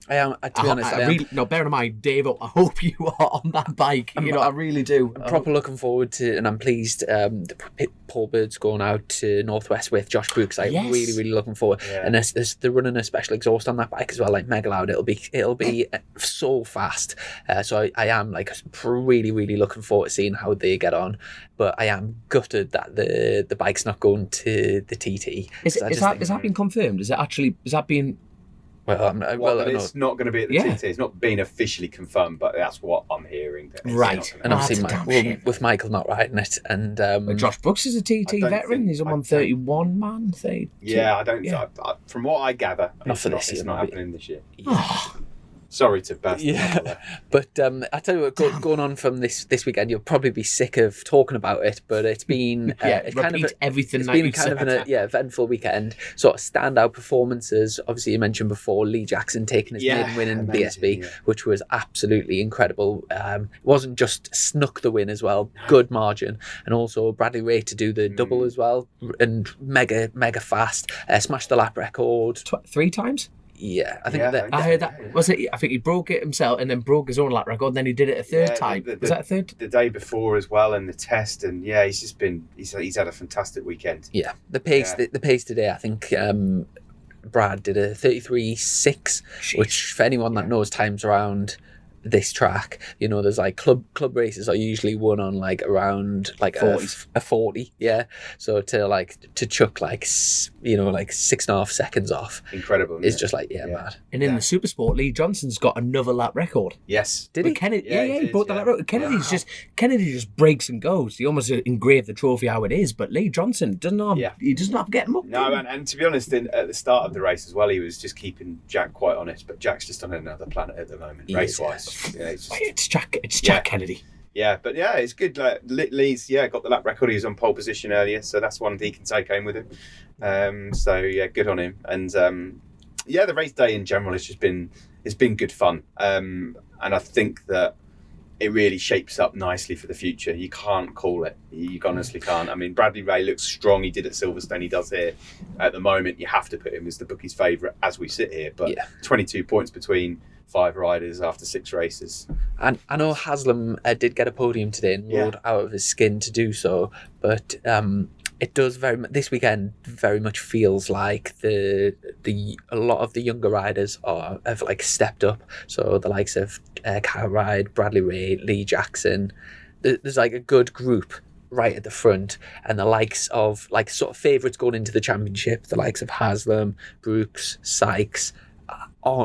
I am. To be honest, I am. Really, no, bear in mind, Dave, I hope you are on that bike. I really do. I'm proper looking forward to, and I'm pleased. Paul Bird's going out to North West with Josh Brooks. I'm really, really looking forward. Yeah. And they're running a special exhaust on that bike as well, like mega loud. It'll be so fast. So I am like really, really looking forward to seeing how they get on. But I am gutted that the bike's not going to the TT. Is that been confirmed? Is that being? Well, it's not going to be at the TT. It's not been officially confirmed, but that's what I'm hearing. Right. And obviously, with Michael not riding it, and Josh Brooks is a TT veteran. He's a 131 man. Yeah, I don't. Yeah. From what I gather, it's not happening this year. Sorry to burst. Yeah, but I tell you what, going on from this weekend, you'll probably be sick of talking about it. But it's been everything. It's been kind of an eventful weekend. Sort of standout performances. Obviously, you mentioned before Lee Jackson taking his maiden win in BSB, which was absolutely incredible. It wasn't just snuck the win as well, good margin, and also Bradley Ray to do the double as well, and mega fast, smashed the lap record 3 times. Yeah, I think I heard that. Was it? I think he broke it himself and then broke his own lap record. And then he did it a third time. Was that a third? The day before as well, and the test, and he's had a fantastic weekend. Yeah, the pace today. I think Brad did a 33.6, which for anyone that knows times around this track, there's like club races are usually won on like around like 40, so to chuck like 6.5 seconds off, incredible, it's just like mad. And in the super sport, Lee Johnson's got another lap record. Yes, did he? Kennedy, he broke the lap record. Kennedy just breaks and goes. He almost engraved the trophy how it is, but Lee Johnson doesn't have to get him up. No, and to be honest, at the start of the race as well, he was just keeping Jack quite honest, but Jack's just on another planet at the moment, race wise. It's Jack Kennedy. Yeah, but it's good. Like, Lee's got the lap record. He was on pole position earlier, so that's one he can take home with him. Good on him. And the race day in general has just been good fun. And I think that it really shapes up nicely for the future. You can't call it. You honestly can't. I mean, Bradley Ray looks strong. He did at Silverstone. He does here. At the moment, you have to put him as the bookie's favourite as we sit here. But 22 points between 5 riders after 6 races. And I know Haslam did get a podium today and rode out of his skin to do so, but it does this weekend very much feels like a lot of the younger riders have like stepped up. So the likes of Kyle Ride, Bradley Ray, Lee Jackson, there's like a good group right at the front, and the likes of like sort of favourites going into the championship, the likes of Haslam, Brooks, Sykes,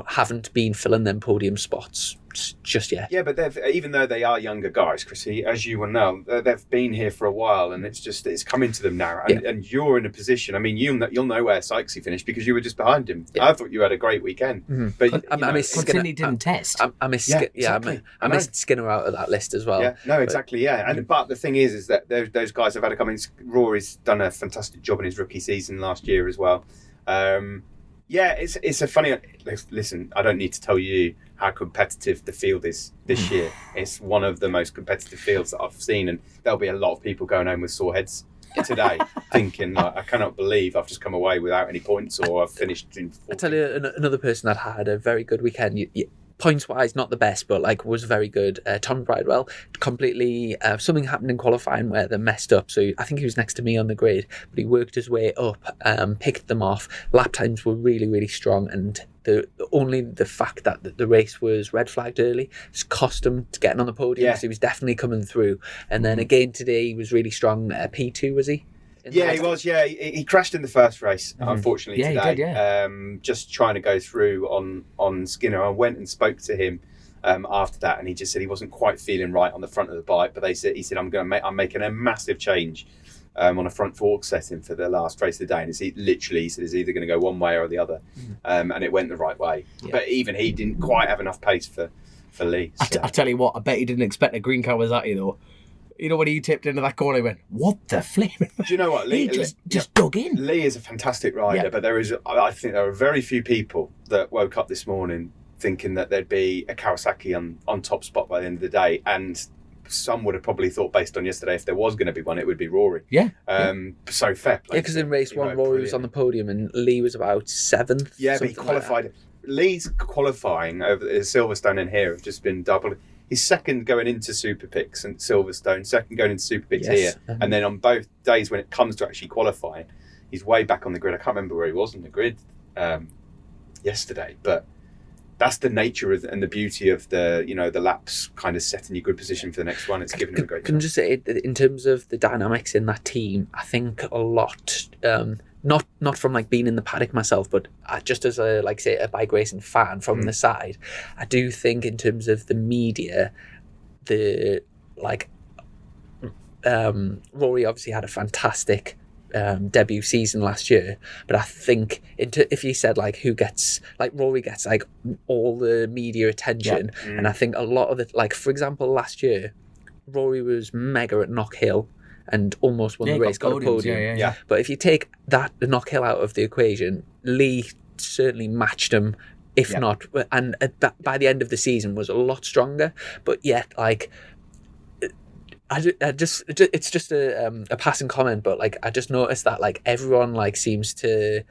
haven't been filling them podium spots just yet. Yeah, but even though they are younger guys, Chrissy, as you will know, they've been here for a while, and it's coming to them now. And you're in a position. I mean, you'll know where Sykesy finished because you were just behind him. Yeah. I thought you had a great weekend, but I missed Skinner. Didn't test. I missed Skinner out of that list as well. Yeah, no, exactly. But the thing is that those guys have had to come in. Rory's done a fantastic job in his rookie season last year as well. It's a funny. Listen, I don't need to tell you how competitive the field is this year. It's one of the most competitive fields that I've seen, and there'll be a lot of people going home with sore heads today, thinking like, I cannot believe I've just come away without any points, or I've finished in 14th. I tell you, another person that had a very good weekend. Points wise, not the best, but like was very good. Tom Bridewell, completely something happened in qualifying where they messed up. So I think he was next to me on the grid, but he worked his way up, picked them off. Lap times were really, really strong, and only the fact that the race was red flagged early just cost him to getting on the podium. So he was definitely coming through. And then again today, he was really strong. P2 was he? Yeah, he was. Yeah, he crashed in the first race, unfortunately, today. He did, just trying to go through on Skinner. I went and spoke to him after that, and he just said he wasn't quite feeling right on the front of the bike. But he said I'm making a massive change on a front fork setting for the last race of the day, and he said it's either going to go one way or the other, and it went the right way. Yeah. But even he didn't quite have enough pace for Lee. So. I tell you what, I bet he didn't expect a green Kawasaki though. You know, when he tipped into that corner, he went, "What the flame?" Do you know what? Lee just dug in. Lee is a fantastic rider, but I think there are very few people that woke up this morning thinking that there'd be a Kawasaki on top spot by the end of the day, and some would have probably thought, based on yesterday, if there was going to be one, it would be Rory. Yeah. So fair play. Yeah, because in race 1, Rory was on the podium and Lee was about 7th. Yeah, but he qualified. Lee's qualifying over Silverstone and here have just been double. He's second going into Super Picks and Silverstone, second going into Super Picks here, and then on both days when it comes to actually qualifying, he's way back on the grid. I can't remember where he was on the grid yesterday, but that's the nature of and the beauty of the the laps kind of setting you good position for the next one. It's giving him a great. Can I just say, in terms of the dynamics in that team, I think a lot. Not from like being in the paddock myself, but just as a a bike racing fan from the side, I do think in terms of the media, Rory obviously had a fantastic debut season last year, but I think if you said who gets Rory gets all the media attention, and I think a lot of it, for example last year, Rory was mega at Knock Hill and almost won the race, got a podium. Yeah. But if you take the Knock Hill out of the equation, Lee certainly matched him, if not, and by the end of the season was a lot stronger. But yet, it's just a passing comment, but I just noticed that everyone seems to,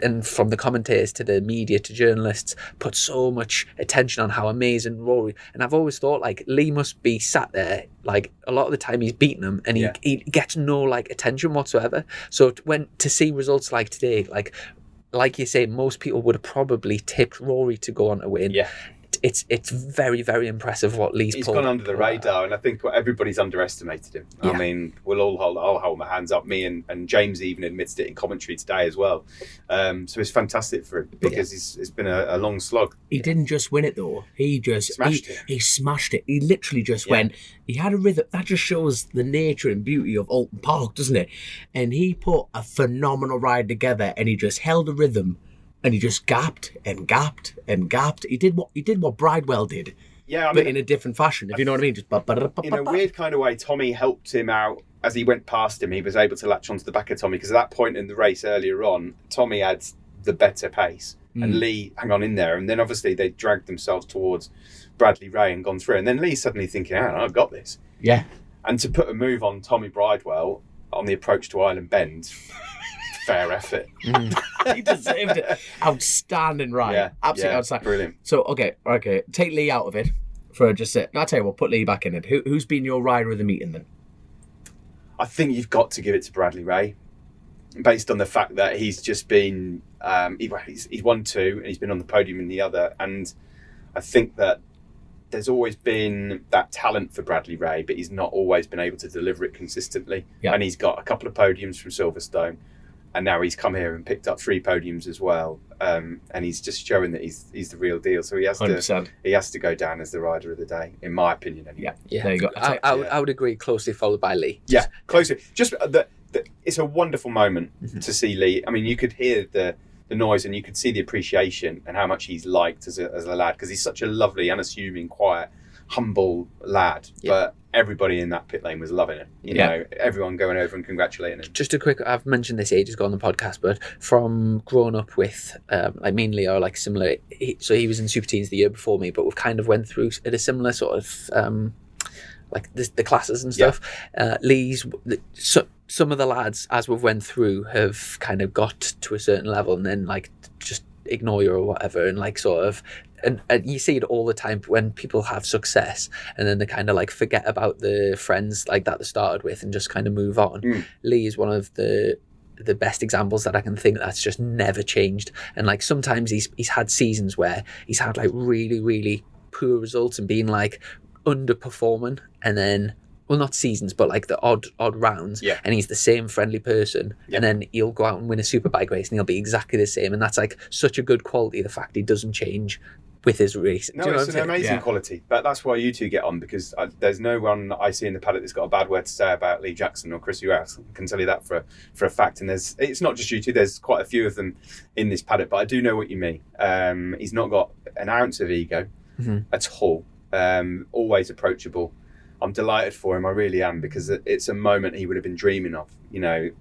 and from the commentators to the media to journalists, put so much attention on how amazing Rory. And I've always thought Lee must be sat there a lot of the time he's beating him, and he gets no attention whatsoever. So to see results like today, like you say, most people would have probably tipped Rory to go on to win. Yeah. It's very, very impressive what Lee's He's pulled. gone under the radar, and I think everybody's underestimated him. Yeah. I mean, I'll hold my hands up. Me and James even admitted it in commentary today as well. So it's fantastic for him because it's been a long slog. He didn't just win it though. He just Smashed it. He smashed it. He literally just went. He had a rhythm that just shows the nature and beauty of Oulton Park, doesn't it? And he put a phenomenal ride together, and he just held a rhythm. And he just gapped and gapped and gapped. He did what Bridewell did, but in a different fashion. If you know what I mean, just in a weird kind of way. Tommy helped him out as he went past him. He was able to latch onto the back of Tommy because at that point in the race earlier on, Tommy had the better pace, and Lee hung on in there. And then obviously they dragged themselves towards Bradley Ray and gone through. And then Lee's suddenly thinking, I've got this. Yeah. And to put a move on Tommy Bridewell on the approach to Island Bend. Fair effort. He deserved it. Outstanding ride. Yeah, Absolutely outstanding. Brilliant. So, okay. Take Lee out of it for just a... I'll tell you what, put Lee back in it. Who's been your rider of the meeting then? I think you've got to give it to Bradley Ray, based on the fact that he's just been... he's won two, and he's been on the podium in the other. And I think that there's always been that talent for Bradley Ray, but he's not always been able to deliver it consistently. Yeah. And he's got a couple of podiums from Silverstone. And now he's come here and picked up 3 podiums as well, and he's just showing that he's the real deal. So he has 100%. He has to go down as the rider of the day, in my opinion. Anyway. Yeah. There you go. I would agree. Closely followed by Lee. Yeah, closely. Just it's a wonderful moment to see Lee. I mean, you could hear the noise and you could see the appreciation and how much he's liked as a lad, because he's such a lovely, unassuming, quiet, humble lad. Yeah. But everybody in that pit lane was loving it. You know, everyone going over and congratulating him. Just a quick, I've mentioned this ages ago on the podcast, but from growing up with, me and Leo are similar. So he was in Super Teens the year before me, but we've kind of went through at a similar sort of, the classes and stuff. Lee's, some of the lads, as we've went through, have kind of got to a certain level and then just ignore you or whatever, and sort of, and you see it all the time when people have success and then they kind of forget about the friends that they started with and just kind of move on. Lee is one of the best examples that I can think that's just never changed. And sometimes he's had seasons where he's had really, really poor results and been underperforming, and then, well, not seasons, but the odd rounds, and he's the same friendly person, and then he'll go out and win a superbike race and he'll be exactly the same, and that's such a good quality, the fact he doesn't change with his race. No, it's an amazing quality, but that's why you two get on, because there's no one I see in the paddock that's got a bad word to say about Lee Jackson or Chrissy Rouse. I can tell you that for a fact, and it's not just you two, there's quite a few of them in this paddock, but I do know what you mean. He's not got an ounce of ego at all. Always approachable. I'm delighted for him, I really am, because it's a moment he would have been dreaming of.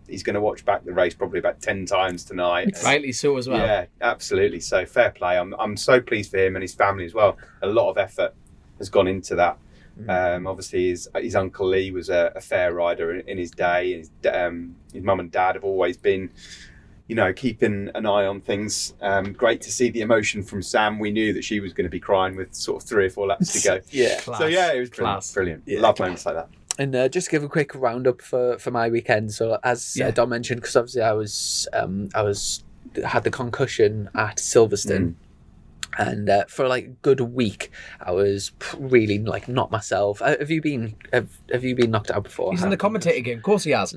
He's going to watch back the race probably about 10 times tonight. Rightly so as well. Yeah, absolutely. So fair play. I'm so pleased for him and his family as well. A lot of effort has gone into that. Obviously, his uncle Lee was a fair rider in his day. His mum and dad have always been keeping an eye on things. Great to see the emotion from Sam. We knew that she was going to be crying with sort of 3 or 4 laps to go. Yeah. Class. So yeah, it was brilliant. Yeah, Love moments like that. And just to give a quick roundup for my weekend. So as Dom mentioned, because obviously I had the concussion at Silverstone. And for like a good week, I was really like not myself. Have you been knocked out before? He's in the commentator game. Of course he has.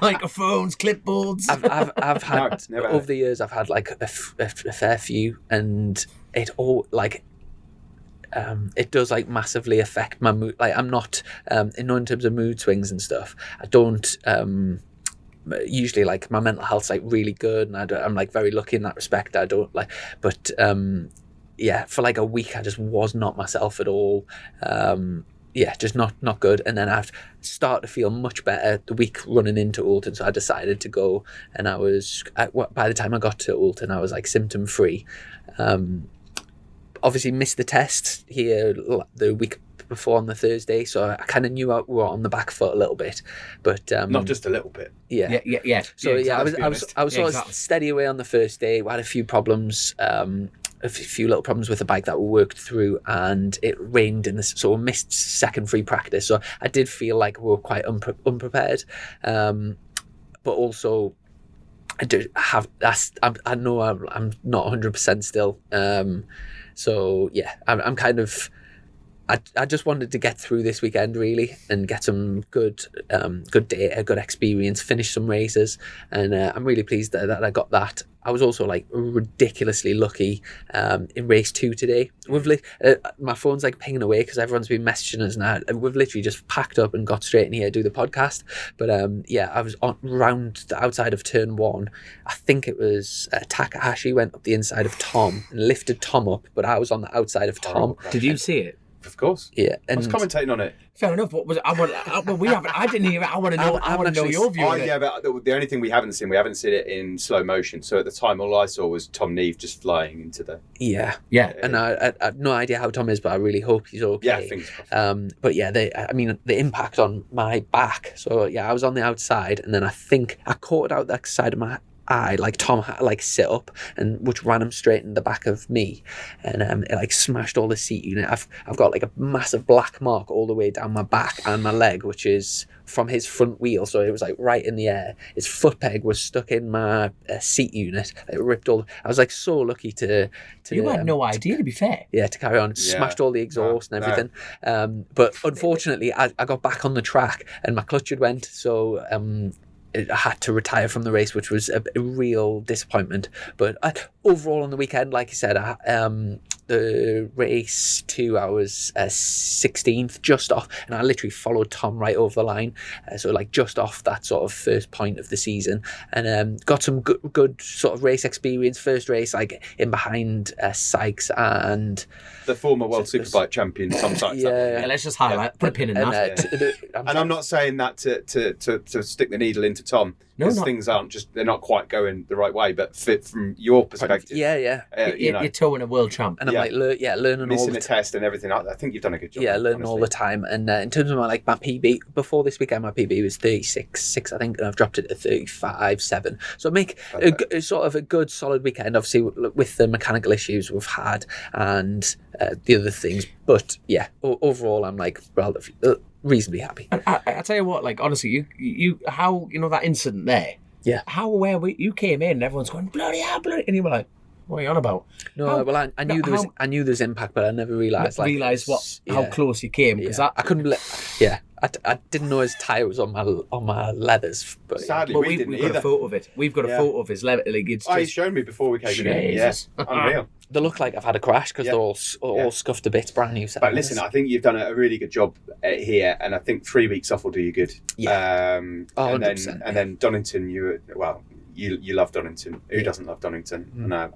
Microphones, clipboards. I've had over the years. I've had like a fair few, and it all like. It does like massively affect my mood. Like I'm not in terms of mood swings and stuff. I don't. Usually like my mental health's like really good, and I'm like very lucky in that respect. I don't like, but for like a week I just was not myself at all. Just not good. And then I've started to feel much better the week running into Oulton, so I decided to go. And by the time I got to Oulton, I was like symptom free. Obviously missed the test here the week before on the Thursday, so I kind of knew we were on the back foot a little bit, but not just a little bit. Yeah. So exactly. I was sort of steady away on the first day. We had a few problems, a few little problems with the bike that we worked through, and it rained in this, so we missed second free practice. So I did feel like we were quite unprepared, but also I know I'm not 100% still. So yeah, I'm kind of. I just wanted to get through this weekend really and get some good data, good experience, finish some races, and I'm really pleased that I got that. I was also like ridiculously lucky in race 2 today. My phone's like pinging away because everyone's been messaging us now, and we've literally just packed up and got straight in here to do the podcast. But I was round the outside of turn 1. I think it was Takahashi went up the inside of Tom and lifted Tom up, but I was on the outside of Tom. Did you see it? Of course. Yeah. I was commentating on it. Fair enough. What was it? I didn't hear it. I want to know. I want to know your view. Yeah, but the only thing we haven't seen it in slow motion. So at the time, all I saw was Tom Neve just flying into the. Yeah. And I have no idea how Tom is, but I really hope he's okay. Yeah, fingers crossed. But yeah, the impact on my back. So yeah, I was on the outside, and then I think I caught out that side of my eye, like Tom had like sit up, and which ran him straight in the back of me, and it like smashed all the seat unit. I've got like a massive black mark all the way down my back and my leg, which is from his front wheel, so it was like right in the air. His foot peg was stuck in my seat unit. It ripped all. I was like so lucky to you had no idea, to be fair. Yeah, to carry on. Smashed all the exhaust and everything. But unfortunately, I got back on the track and my clutch had went, so I had to retire from the race, which was a real disappointment. But overall on the weekend, like you said, the race 2, I was 16th, just off, and I literally followed Tom right over the line, so like just off that sort of first point of the season, and got some good sort of race experience. First race like in behind Sykes and the former World Superbike champion Tom Sykes. Yeah, let's just highlight, put a pin in that. And I'm not saying that to stick the needle into Tom, because things they're not quite going the right way, but from your perspective, you're towing a world champ, and I'm like learning missing all a test and everything. I think you've done a good job. Yeah, learning all the time. And in terms of my PB before this weekend, my PB was 36.6, I think, and I've dropped it to 35.7. So make a sort of a good solid weekend, obviously with the mechanical issues we've had and the other things. But yeah, overall, I'm like reasonably happy. I tell you what, like honestly, you how that incident there. Yeah. How aware you came in and everyone's going bloody hell, and you were like, what are you on about? No, I knew there was impact, but I never realised how close you came, because I couldn't I didn't know his tyre was on my leathers. But sadly, we didn't we've either. got a photo of it. We've got a photo of his leather. Like it's he's shown me before we came in. Yes, unreal. They look like I've had a crash because they're all scuffed to bits, brand new. But listen, I think you've done a really good job here, and I think 3 weeks off will do you good. Yeah. And then Donington, you love Donington. Who doesn't love Donington? And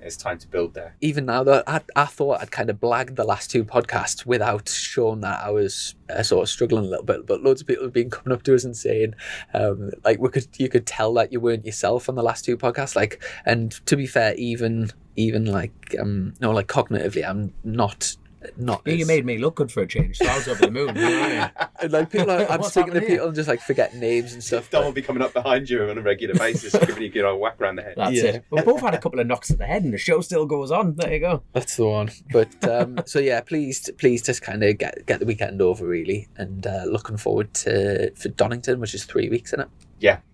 it's time to build there. Even now, though, I thought I'd kind of blagged the last 2 podcasts without showing that I was sort of struggling a little bit. But loads of people have been coming up to us and saying, you could tell that you weren't yourself on the last 2 podcasts. And to be fair, even cognitively, I'm not not. You made me look good for a change, so I was over the moon. And like people, I'm What's speaking to happening people and just like forgetting names and stuff. Don will be coming up behind you on a regular basis, giving you a good old whack around the head. That's it. We've both had a couple of knocks at the head, and the show still goes on. There you go. That's the one. But so yeah, pleased to kind of get the weekend over really, and looking forward for Donington, which is 3 weeks, isn't it?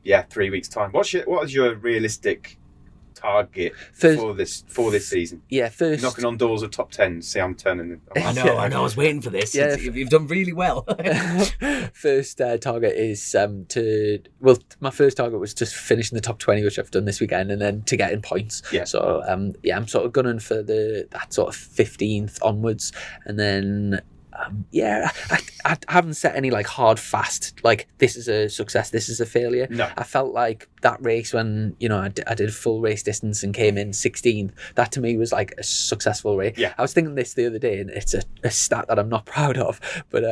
Yeah, 3 weeks time. What is your realistic target for this season? Yeah, first knocking on doors of top 10. See, I'm turning. I know. I was waiting for this. Yeah. You've done really well. First target is my first target was just finishing the top 20, which I've done this weekend, and then to get in points. Yeah. So I'm sort of gunning for that sort of 15th onwards, and then. I haven't set any like hard fast like this is a success, this is a failure. No. I felt like that race when I did full race distance and came in 16th, that to me was like a successful race. Yeah. I was thinking this the other day, and it's a stat that I'm not proud of, but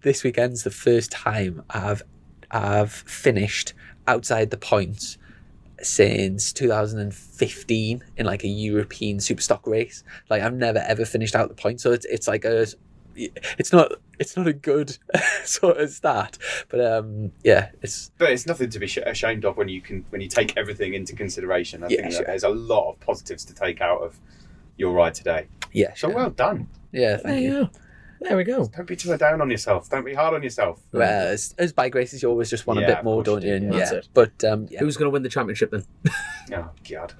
this weekend's the first time I've finished outside the points since 2015 in like a European superstock race. Like I've never ever finished out the points, so it's like it's not a good sort of stat, but it's nothing to be ashamed of when you take everything into consideration. I think that there's a lot of positives to take out of your ride today. Yeah, so well done. Yeah, thank you. There we go. Don't be too down on yourself. Don't be hard on yourself. Well, as bike races, you always just want a bit more, don't you? And That's it. But who's going to win the championship then? Oh God.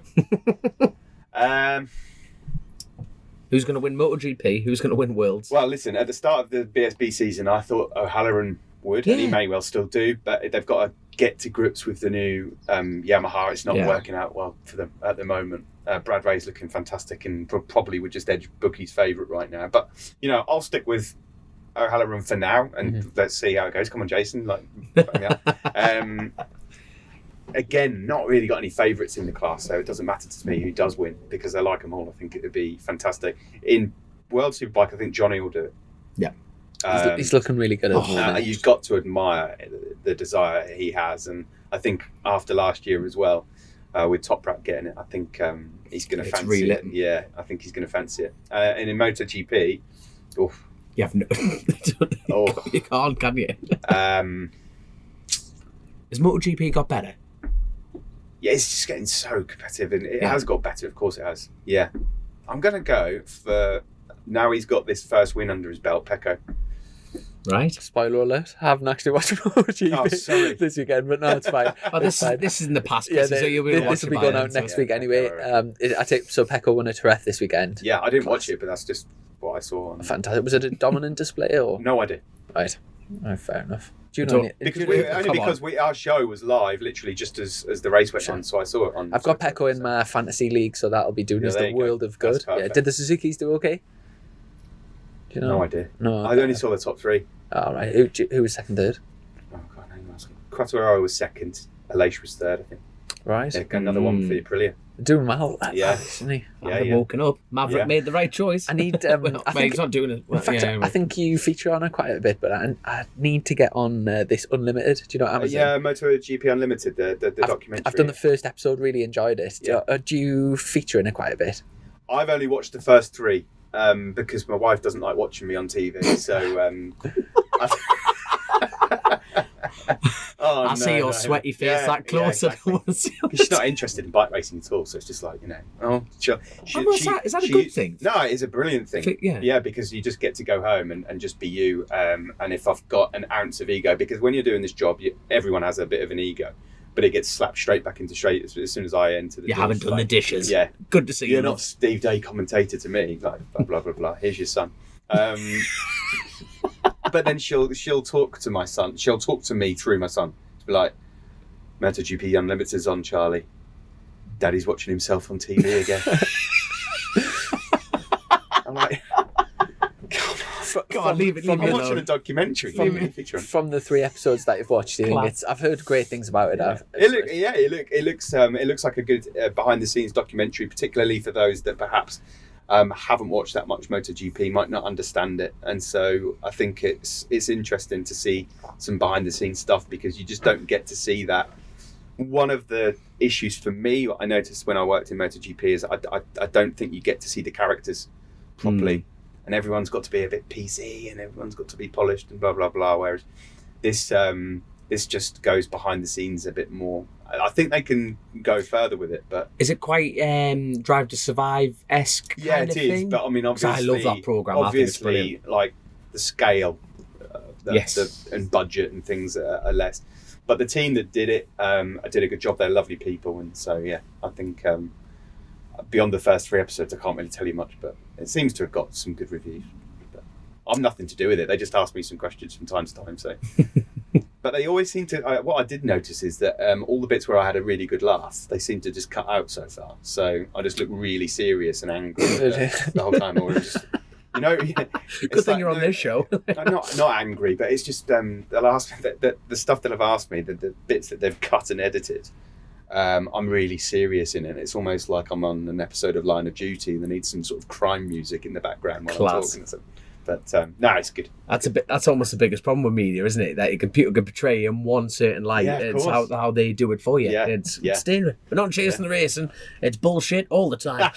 Who's going to win MotoGP? Who's going to win Worlds? Well, listen, at the start of the BSB season, I thought O'Halloran would, and he may well still do, but they've got to get to grips with the new Yamaha. It's not working out well for them at the moment. Brad Ray's looking fantastic and probably would just edge Bookie's favourite right now. But, I'll stick with O'Halloran for now, and let's see how it goes. Come on, Jason. Again, not really got any favourites in the class, so it doesn't matter to me who does win because I like them all. I think it would be fantastic. In World Superbike, I think Johnny will do it. Yeah. He's looking really good at the moment. You've got to admire the desire he has, and I think after last year as well, with Top Rat getting it, I think he's going to fancy it. Yeah, I think he's going to fancy it. And in MotoGP, you have no... You can't, can you? Has MotoGP got better? Yeah, it's just getting so competitive, and it has got better. Of course, it has. Yeah, I'm going to go for now. He's got this first win under his belt, Pecco. Right. Spoiler alert: I haven't actually watched MotoGP this weekend, but no, it's fine. This is in the past. Yeah, so this will be going out next week anyway. Pecco won a Jerez this weekend. Yeah, I didn't watch it, but that's just what I saw. Fantastic. Was it a dominant display or no idea? Right. Oh, fair enough. Do you know? Because our show was live, literally just as the race went on, so I saw it on. I've got Pecco in my fantasy league, so that'll be doing us the world of good. Yeah. Did the Suzuki's do okay? Do you know? No idea. No, I only saw the top three. All right. Who was second, third? Oh God, Quattararo was second. Aleix was third, I think. Right. Yeah, another one for the Aprilia. Doing well. Yeah. Isn't he? Woken up. Maverick made the right choice. I need. He's not doing it. In fact, I think you feature on it quite a bit, but I need to get on this Unlimited. Do you know what Amazon? MotoGP Unlimited, the documentary. I've done the first episode, really enjoyed it. Do you feature in it quite a bit? I've only watched the first three because my wife doesn't like watching me on TV, so. I see your sweaty face that close. Yeah, exactly. She's not interested in bike racing at all, so it's just like, is that a good thing? No, it is a brilliant thing. Yeah, because you just get to go home and just be you. And if I've got an ounce of ego, because when you're doing this job, everyone has a bit of an ego, but it gets slapped straight back into shape as soon as I enter the You haven't done the dishes. Yeah. Good to see you. You're not Steve Day commentator to me, like blah, blah, blah, blah. Here's your son. But then she'll talk to my son. She'll talk to me through my son. To be like, MotoGP Unlimited's on, Charlie. Daddy's watching himself on TV again. I'm like, come on, leave it I'm alone. watching a documentary. From the 3 episodes that you've watched, I've heard great things about it. It looks like a good behind the scenes documentary, particularly for those that perhaps haven't watched that much MotoGP, might not understand it, and so I think it's interesting to see some behind the scenes stuff because you just don't get to see that. One of the issues for me, what I noticed when I worked in MotoGP, is I don't think you get to see the characters properly, and everyone's got to be a bit PC and everyone's got to be polished and blah blah blah. Whereas this just goes behind the scenes a bit more. I think they can go further with it, but is it quite Drive to Survive-esque? Yeah, kind it of is. thing? But I mean, 'Cause obviously, I love that program. I think it's Obviously, brilliant. like the scale, Yes. and budget and things are less. But the team that did it did a good job. They're lovely people, and so yeah, I think beyond the first 3 episodes, I can't really tell you much, but it seems to have got some good reviews. But I've nothing to do with it. They just ask me some questions from time to time. So, but they always seem to. What I did notice is that all the bits where I had a really good laugh, they seem to just cut out so far. So I just look really serious and angry the whole time, or just. You know, Good thing you're on this show. I'm not angry, but it's just they'll ask me the stuff that have asked me, the bits that they've cut and edited. I'm really serious in it. It's almost like I'm on an episode of Line of Duty and they need some sort of crime music in the background while I'm talking. But no, it's good. That's almost the biggest problem with media, isn't it? That a computer can portray in one certain light. Yeah, of It's course. how they do it for you. Yeah, It's yeah. steering. We're not chasing the racing. It's bullshit all the time.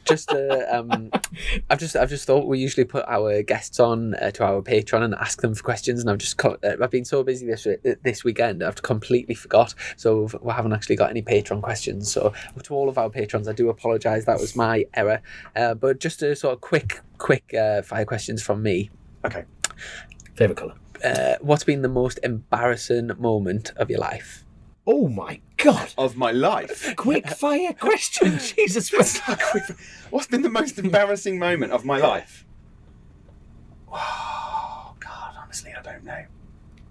Just I've just thought we usually put our guests on to our Patreon and ask them for questions, and I've been so busy this weekend I've completely forgot, so we haven't actually got any Patreon questions. So to all of our patrons, I do apologise, that was my error. But just a sort of quick fire questions from me. Okay. Favourite colour? What's been the most embarrassing moment of your life? Oh my God. Of my life. Quick fire question. Jesus. What's been the most embarrassing moment of my life? Oh God, honestly, I don't know.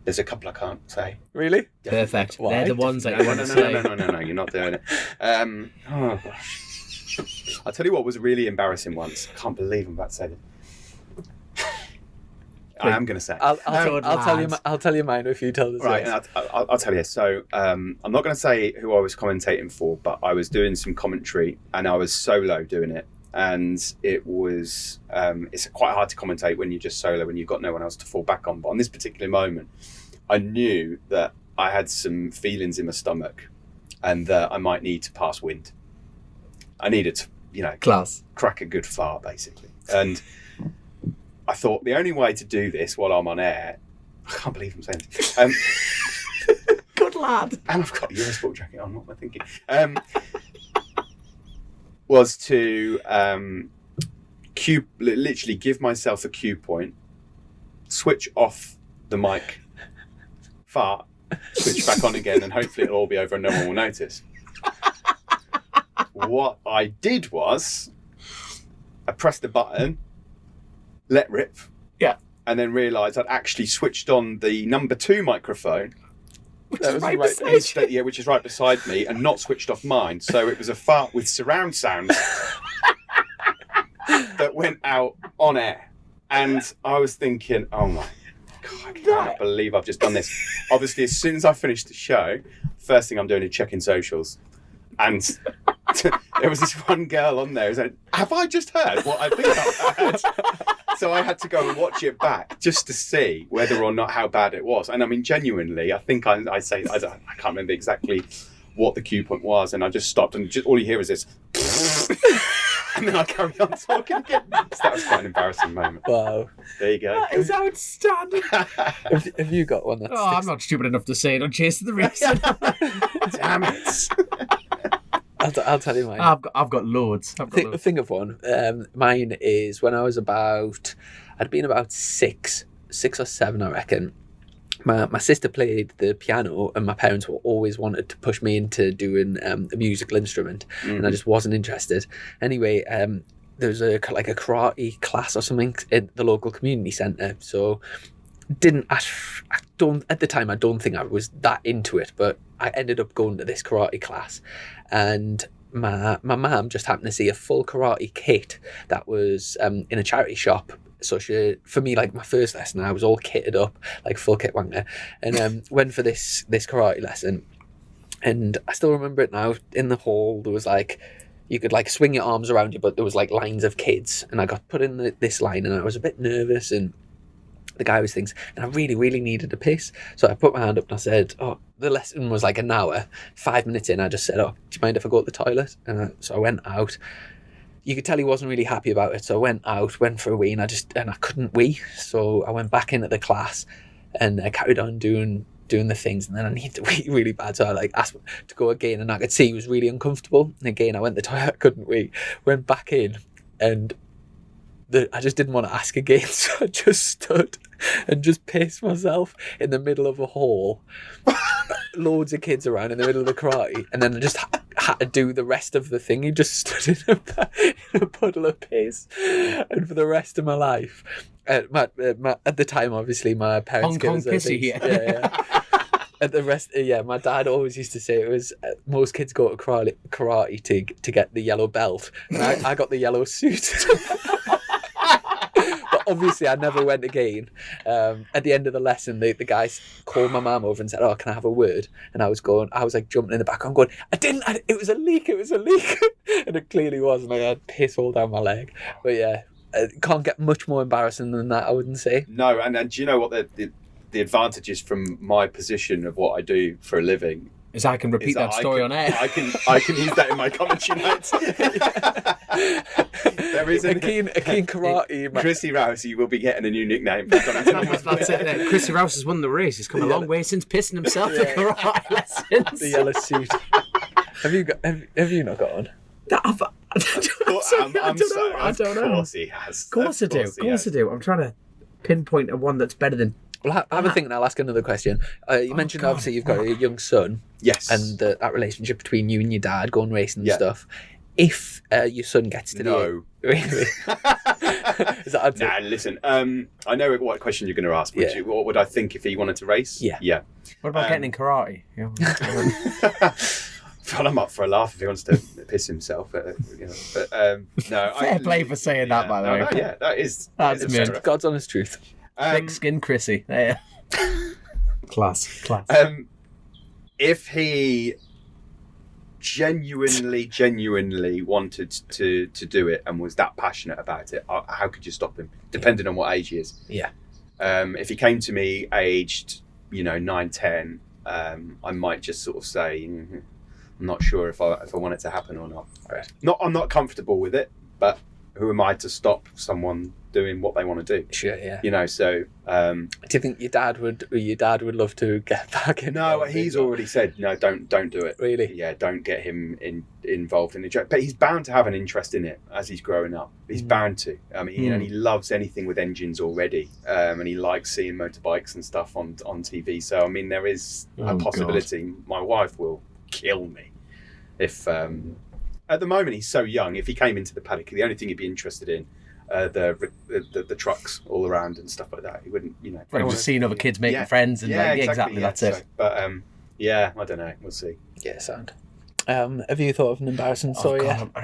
There's a couple I can't say. Really? Perfect. Why? They're the ones that you want to say. No, you're not doing it. Oh gosh. I'll tell you what was really embarrassing once. I can't believe I'm about to say this. I am going to say. I'll tell you mine if you tell us. Right, yours. and I'll tell you. So I'm not going to say who I was commentating for, but I was doing some commentary and I was solo doing it. And it was, it's quite hard to commentate when you're just solo and you've got no one else to fall back on. But on this particular moment, I knew that I had some feelings in my stomach and that I might need to pass wind. I needed to, Class. crack a good fart, basically. And I thought the only way to do this while I'm on air, I can't believe I'm saying this. Good lad. And I've got a Eurosport jacket on, what am I thinking? Was to literally give myself a cue point, switch off the mic, fart, switch back on again, and hopefully it'll all be over and no one will notice. What I did was, I pressed the button, let rip, Yeah. and then realised I'd actually switched on the number 2 microphone. Which is right beside you. Which is right beside me, and not switched off mine. So it was a fart with surround sound that went out on air. And I was thinking, oh my God, I cannot believe I've just done this. Obviously, as soon as I finished the show, first thing I'm doing is checking socials. And there was this one girl on there who said, have I just heard what I think I've heard? So I had to go and watch it back just to see whether or not how bad it was. And I mean, genuinely, I think I can't remember exactly what the cue point was. And I just stopped and all you hear is this. And then I carry on talking again. So that was quite an embarrassing moment. Wow. There you go. That is outstanding. Have you got one? I'm not stupid enough to say it on Chasin the Racin. Damn it. I'll tell you mine. I've got loads. Think of one. Mine is when I was I'd been about six or seven, I reckon. My sister played the piano, and my parents were always wanted to push me into doing a musical instrument, and I just wasn't interested. Anyway, there was a karate class or something in the local community centre. So at the time I don't think I was that into it, but I ended up going to this karate class, and my mum just happened to see a full karate kit that was in a charity shop. So for me, like my first lesson, I was all kitted up, like full kit wanker, and went for this karate lesson. And I still remember it now. In the hall, there was you could swing your arms around you, but there was lines of kids, and I got put in this line, and I was a bit nervous, and the guy was things, and I really, really needed a piss. So I put my hand up and I said, oh, the lesson was an hour. 5 minutes in, I just said, oh, do you mind if I go to the toilet? And so I went out. you could tell he wasn't really happy about it. So I went for a wee, and I couldn't wee. So I went back into the class, and I carried on doing the things, and then I needed to wee really bad. So I asked to go again, and I could see he was really uncomfortable. And again, I went to the toilet, I couldn't wee. Went back in, and I just didn't want to ask again, so I just stood and just pissed myself in the middle of a hall. Loads of kids around in the middle of the karate, and then I just had to do the rest of the thing. He just stood in a puddle of piss, and for the rest of my life, at the time, obviously, my parents Hong Kong pissy, yeah. At the rest, my dad always used to say it was most kids go to karate to get the yellow belt, and I got the yellow suit. But obviously, I never went again. At the end of the lesson, the guys called my mum over and said, "Oh, can I have a word?" And I was like jumping in the background, going, it was a leak, and it clearly was, and I had piss all down my leg. But yeah, it can't get much more embarrassing than that, I wouldn't say. No, and do you know what the advantages from my position of what I do for a living? Is I can repeat that story on air. I can use that in my commentary notes. There is a keen karate. Chrissy Rousey will be getting a new nickname. That's it. Chrissy Rouse has won the race. He's come a long way since pissing himself at karate lessons. The yellow suit. Have you not got on? I don't know. Of course he has. Of course I do. I'm trying to pinpoint a one that's better than. Well, have a think, and I'll ask another question. You mentioned obviously you've got a young son. Yes. And that relationship between you and your dad, going racing and stuff. If your son gets to no. Really? Is that nah, listen. I know what question you're going to ask. What would I think if he wanted to race? Yeah. What about getting in karate? Well, I'm up for a laugh if he wants to piss himself. No. Fair play for saying that, by the way. Yeah, that's God's honest truth. Thick skin Chrissy. There. Class. If he genuinely wanted to do it and was that passionate about it, how could you stop him? Depending on what age he is. Yeah. If he came to me aged, 9, 10, I might just sort of say, I'm not sure if I want it to happen or not. Right. I'm not comfortable with it, but who am I to stop someone doing what they want to do? Sure, yeah. So. Do you think your dad would love to get back in? No, he's already said no. Don't do it. Really? Yeah, don't get him involved in it. But he's bound to have an interest in it as he's growing up. He's bound to. I mean, and he loves anything with engines already, and he likes seeing motorbikes and stuff on TV. So I mean, there is a possibility. God. My wife will kill me if. At the moment, he's so young. If he came into the paddock, the only thing he'd be interested in the trucks all around and stuff like that. He wouldn't, Right, just seeing other kids making friends and exactly. That's it. But I don't know. We'll see. Yeah, sound. Have you thought of an embarrassing story yet? I'm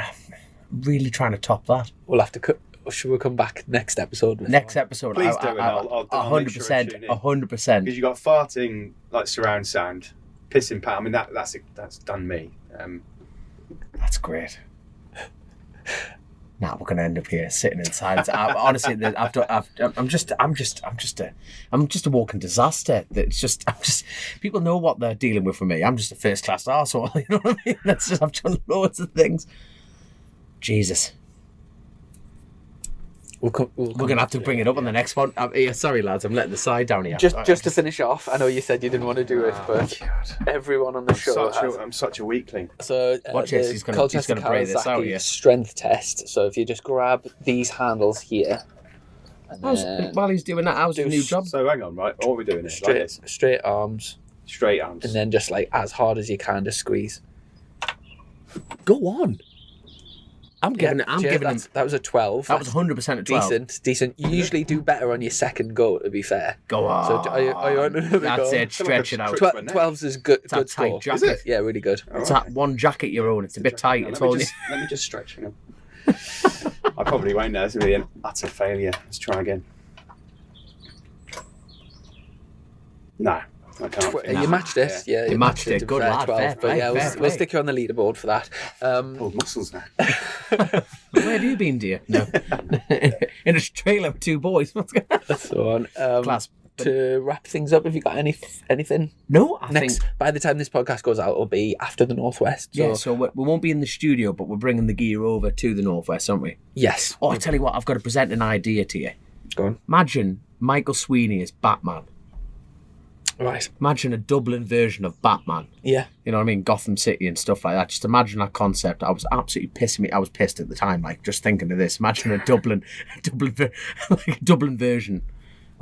really trying to top that. We'll have to should we come back next episode? Next episode, please do. I'll 100%. 100%. Because you got farting like surround sound, pissing pat. I mean that's done me. That's great. Now we're going to end up here sitting in silence. Honestly, I'm just a walking disaster. People know what they're dealing with for me. I'm just a first class arsehole. You know what I mean? I've done loads of things. Jesus. We're going to have to bring it up on the next one. Sorry, lads, I'm letting the side down here. Just to finish off, I know you said you didn't want to do it, but everyone on the show I'm such a weakling. So watch this. He's going to break this out here. Strength test. So if you just grab these handles here. While he's doing that, how's his new job? So hang on, right? What are we doing? Straight arms. Straight arms. And then just as hard as you can, just squeeze. Go on. I'm giving him. That was a 12. That was 100% a 12. Decent. You usually do better on your second go, to be fair. Go on. So are you on another That's go? it. Stretch it out. 12s is good. It's good tight score. jacket. Is it? Yeah, really good. It's that one jacket you own. It's a bit tight. Let me just stretch. Hang on. I probably won't know. It's going to be an utter failure. Let's try again. No. I can't. You matched it. Yeah, you matched it. Good lad. 12, but we'll stick you on the leaderboard for that. Pulled muscles now. Where have you been, dear? No. In a trailer with two boys. What's going on? So on. Class. to wrap things up, have you got anything? No, I think... By the time this podcast goes out, it'll be after the North West. So we won't be in the studio, but we're bringing the gear over to the North West, aren't we? Yes. Oh, I tell you what, I've got to present an idea to you. Go on. Imagine Michael Sweeney as Batman. Right. Imagine a Dublin version of Batman. Yeah. You know what I mean? Gotham City and stuff like that. Just imagine that concept. I was absolutely pissing me. I was pissed at the time, like, just thinking of this. Imagine a Dublin version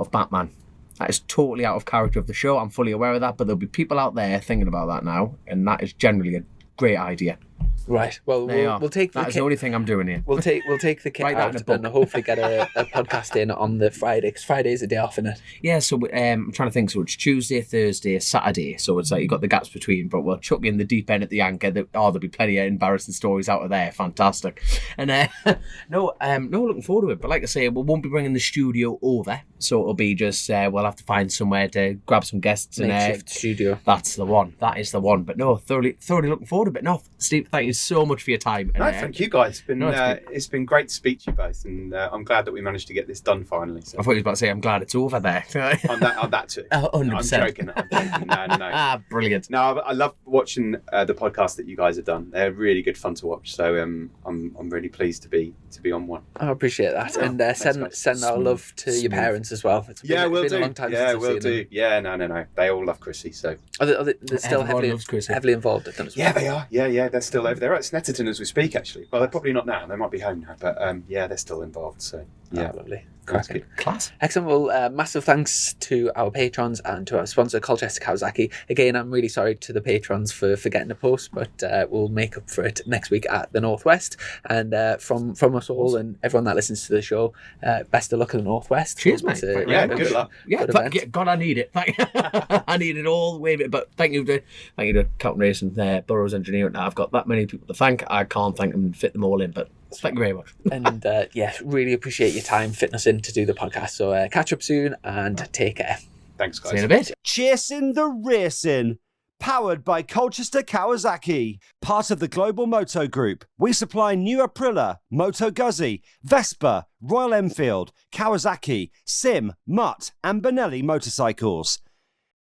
of Batman. That is totally out of character of the show. I'm fully aware of that, but there'll be people out there thinking about that now, and that is generally a great idea. Right. Well, we'll take the That's the only thing I'm doing here. We'll take the kit out and hopefully get a podcast in on the Friday, because Friday's a day off, isn't it? Yeah. So I'm trying to think. So it's Tuesday, Thursday, Saturday. So it's like you got the gaps between, but we'll chuck in the deep end at the anchor. There'll be plenty of embarrassing stories out of there. Fantastic. And no, looking forward to it. But like I say, we won't be bringing the studio over, so it'll be just we'll have to find somewhere to grab some guests. Makeshift studio. That's the one. That is the one. But no, thoroughly looking forward to it. No, Steve, thank you so much for your time. No, thank you guys. It's been great to speak to you both, and I'm glad that we managed to get this done finally. So. I thought you was about to say I'm glad it's over there. on that too. 100%. I'm joking. No. Brilliant. No, I love watching the podcast that you guys have done. They're really good fun to watch. So I'm really pleased to be on one. I appreciate that, and send our love to your parents as well. It's been a long time since I've seen them. Yeah, no. They all love Chrissy. So they're still heavily involved with them as well. Yeah, they are. Yeah, they're still over there at Snetterton as we speak. Actually, well, they're probably not now. They might be home now, but they're still involved. So yeah, lovely. That's good. Class. Excellent. Well, massive thanks to our patrons and to our sponsor, Colchester Kawasaki. Again, I'm really sorry to the patrons for getting a post, but we'll make up for it next week at the North West. And from us all and everyone that listens to the show, best of luck at the North West. Cheers, mate. Good luck. Yeah, God, I need it. I need it all the way. But thank you to Coulton Racin, Burrows Engineering. I've got that many people to thank. I can't thank them and fit them all in, but thank you very much. And really appreciate your time fitting us in to do the podcast. So catch up soon and take care. Thanks, guys. See you in a bit. Chasin the Racin. Powered by Colchester Kawasaki, part of the Global Moto Group. We supply new Aprilia, Moto Guzzi, Vespa, Royal Enfield, Kawasaki, Sim, Mutt and Benelli motorcycles.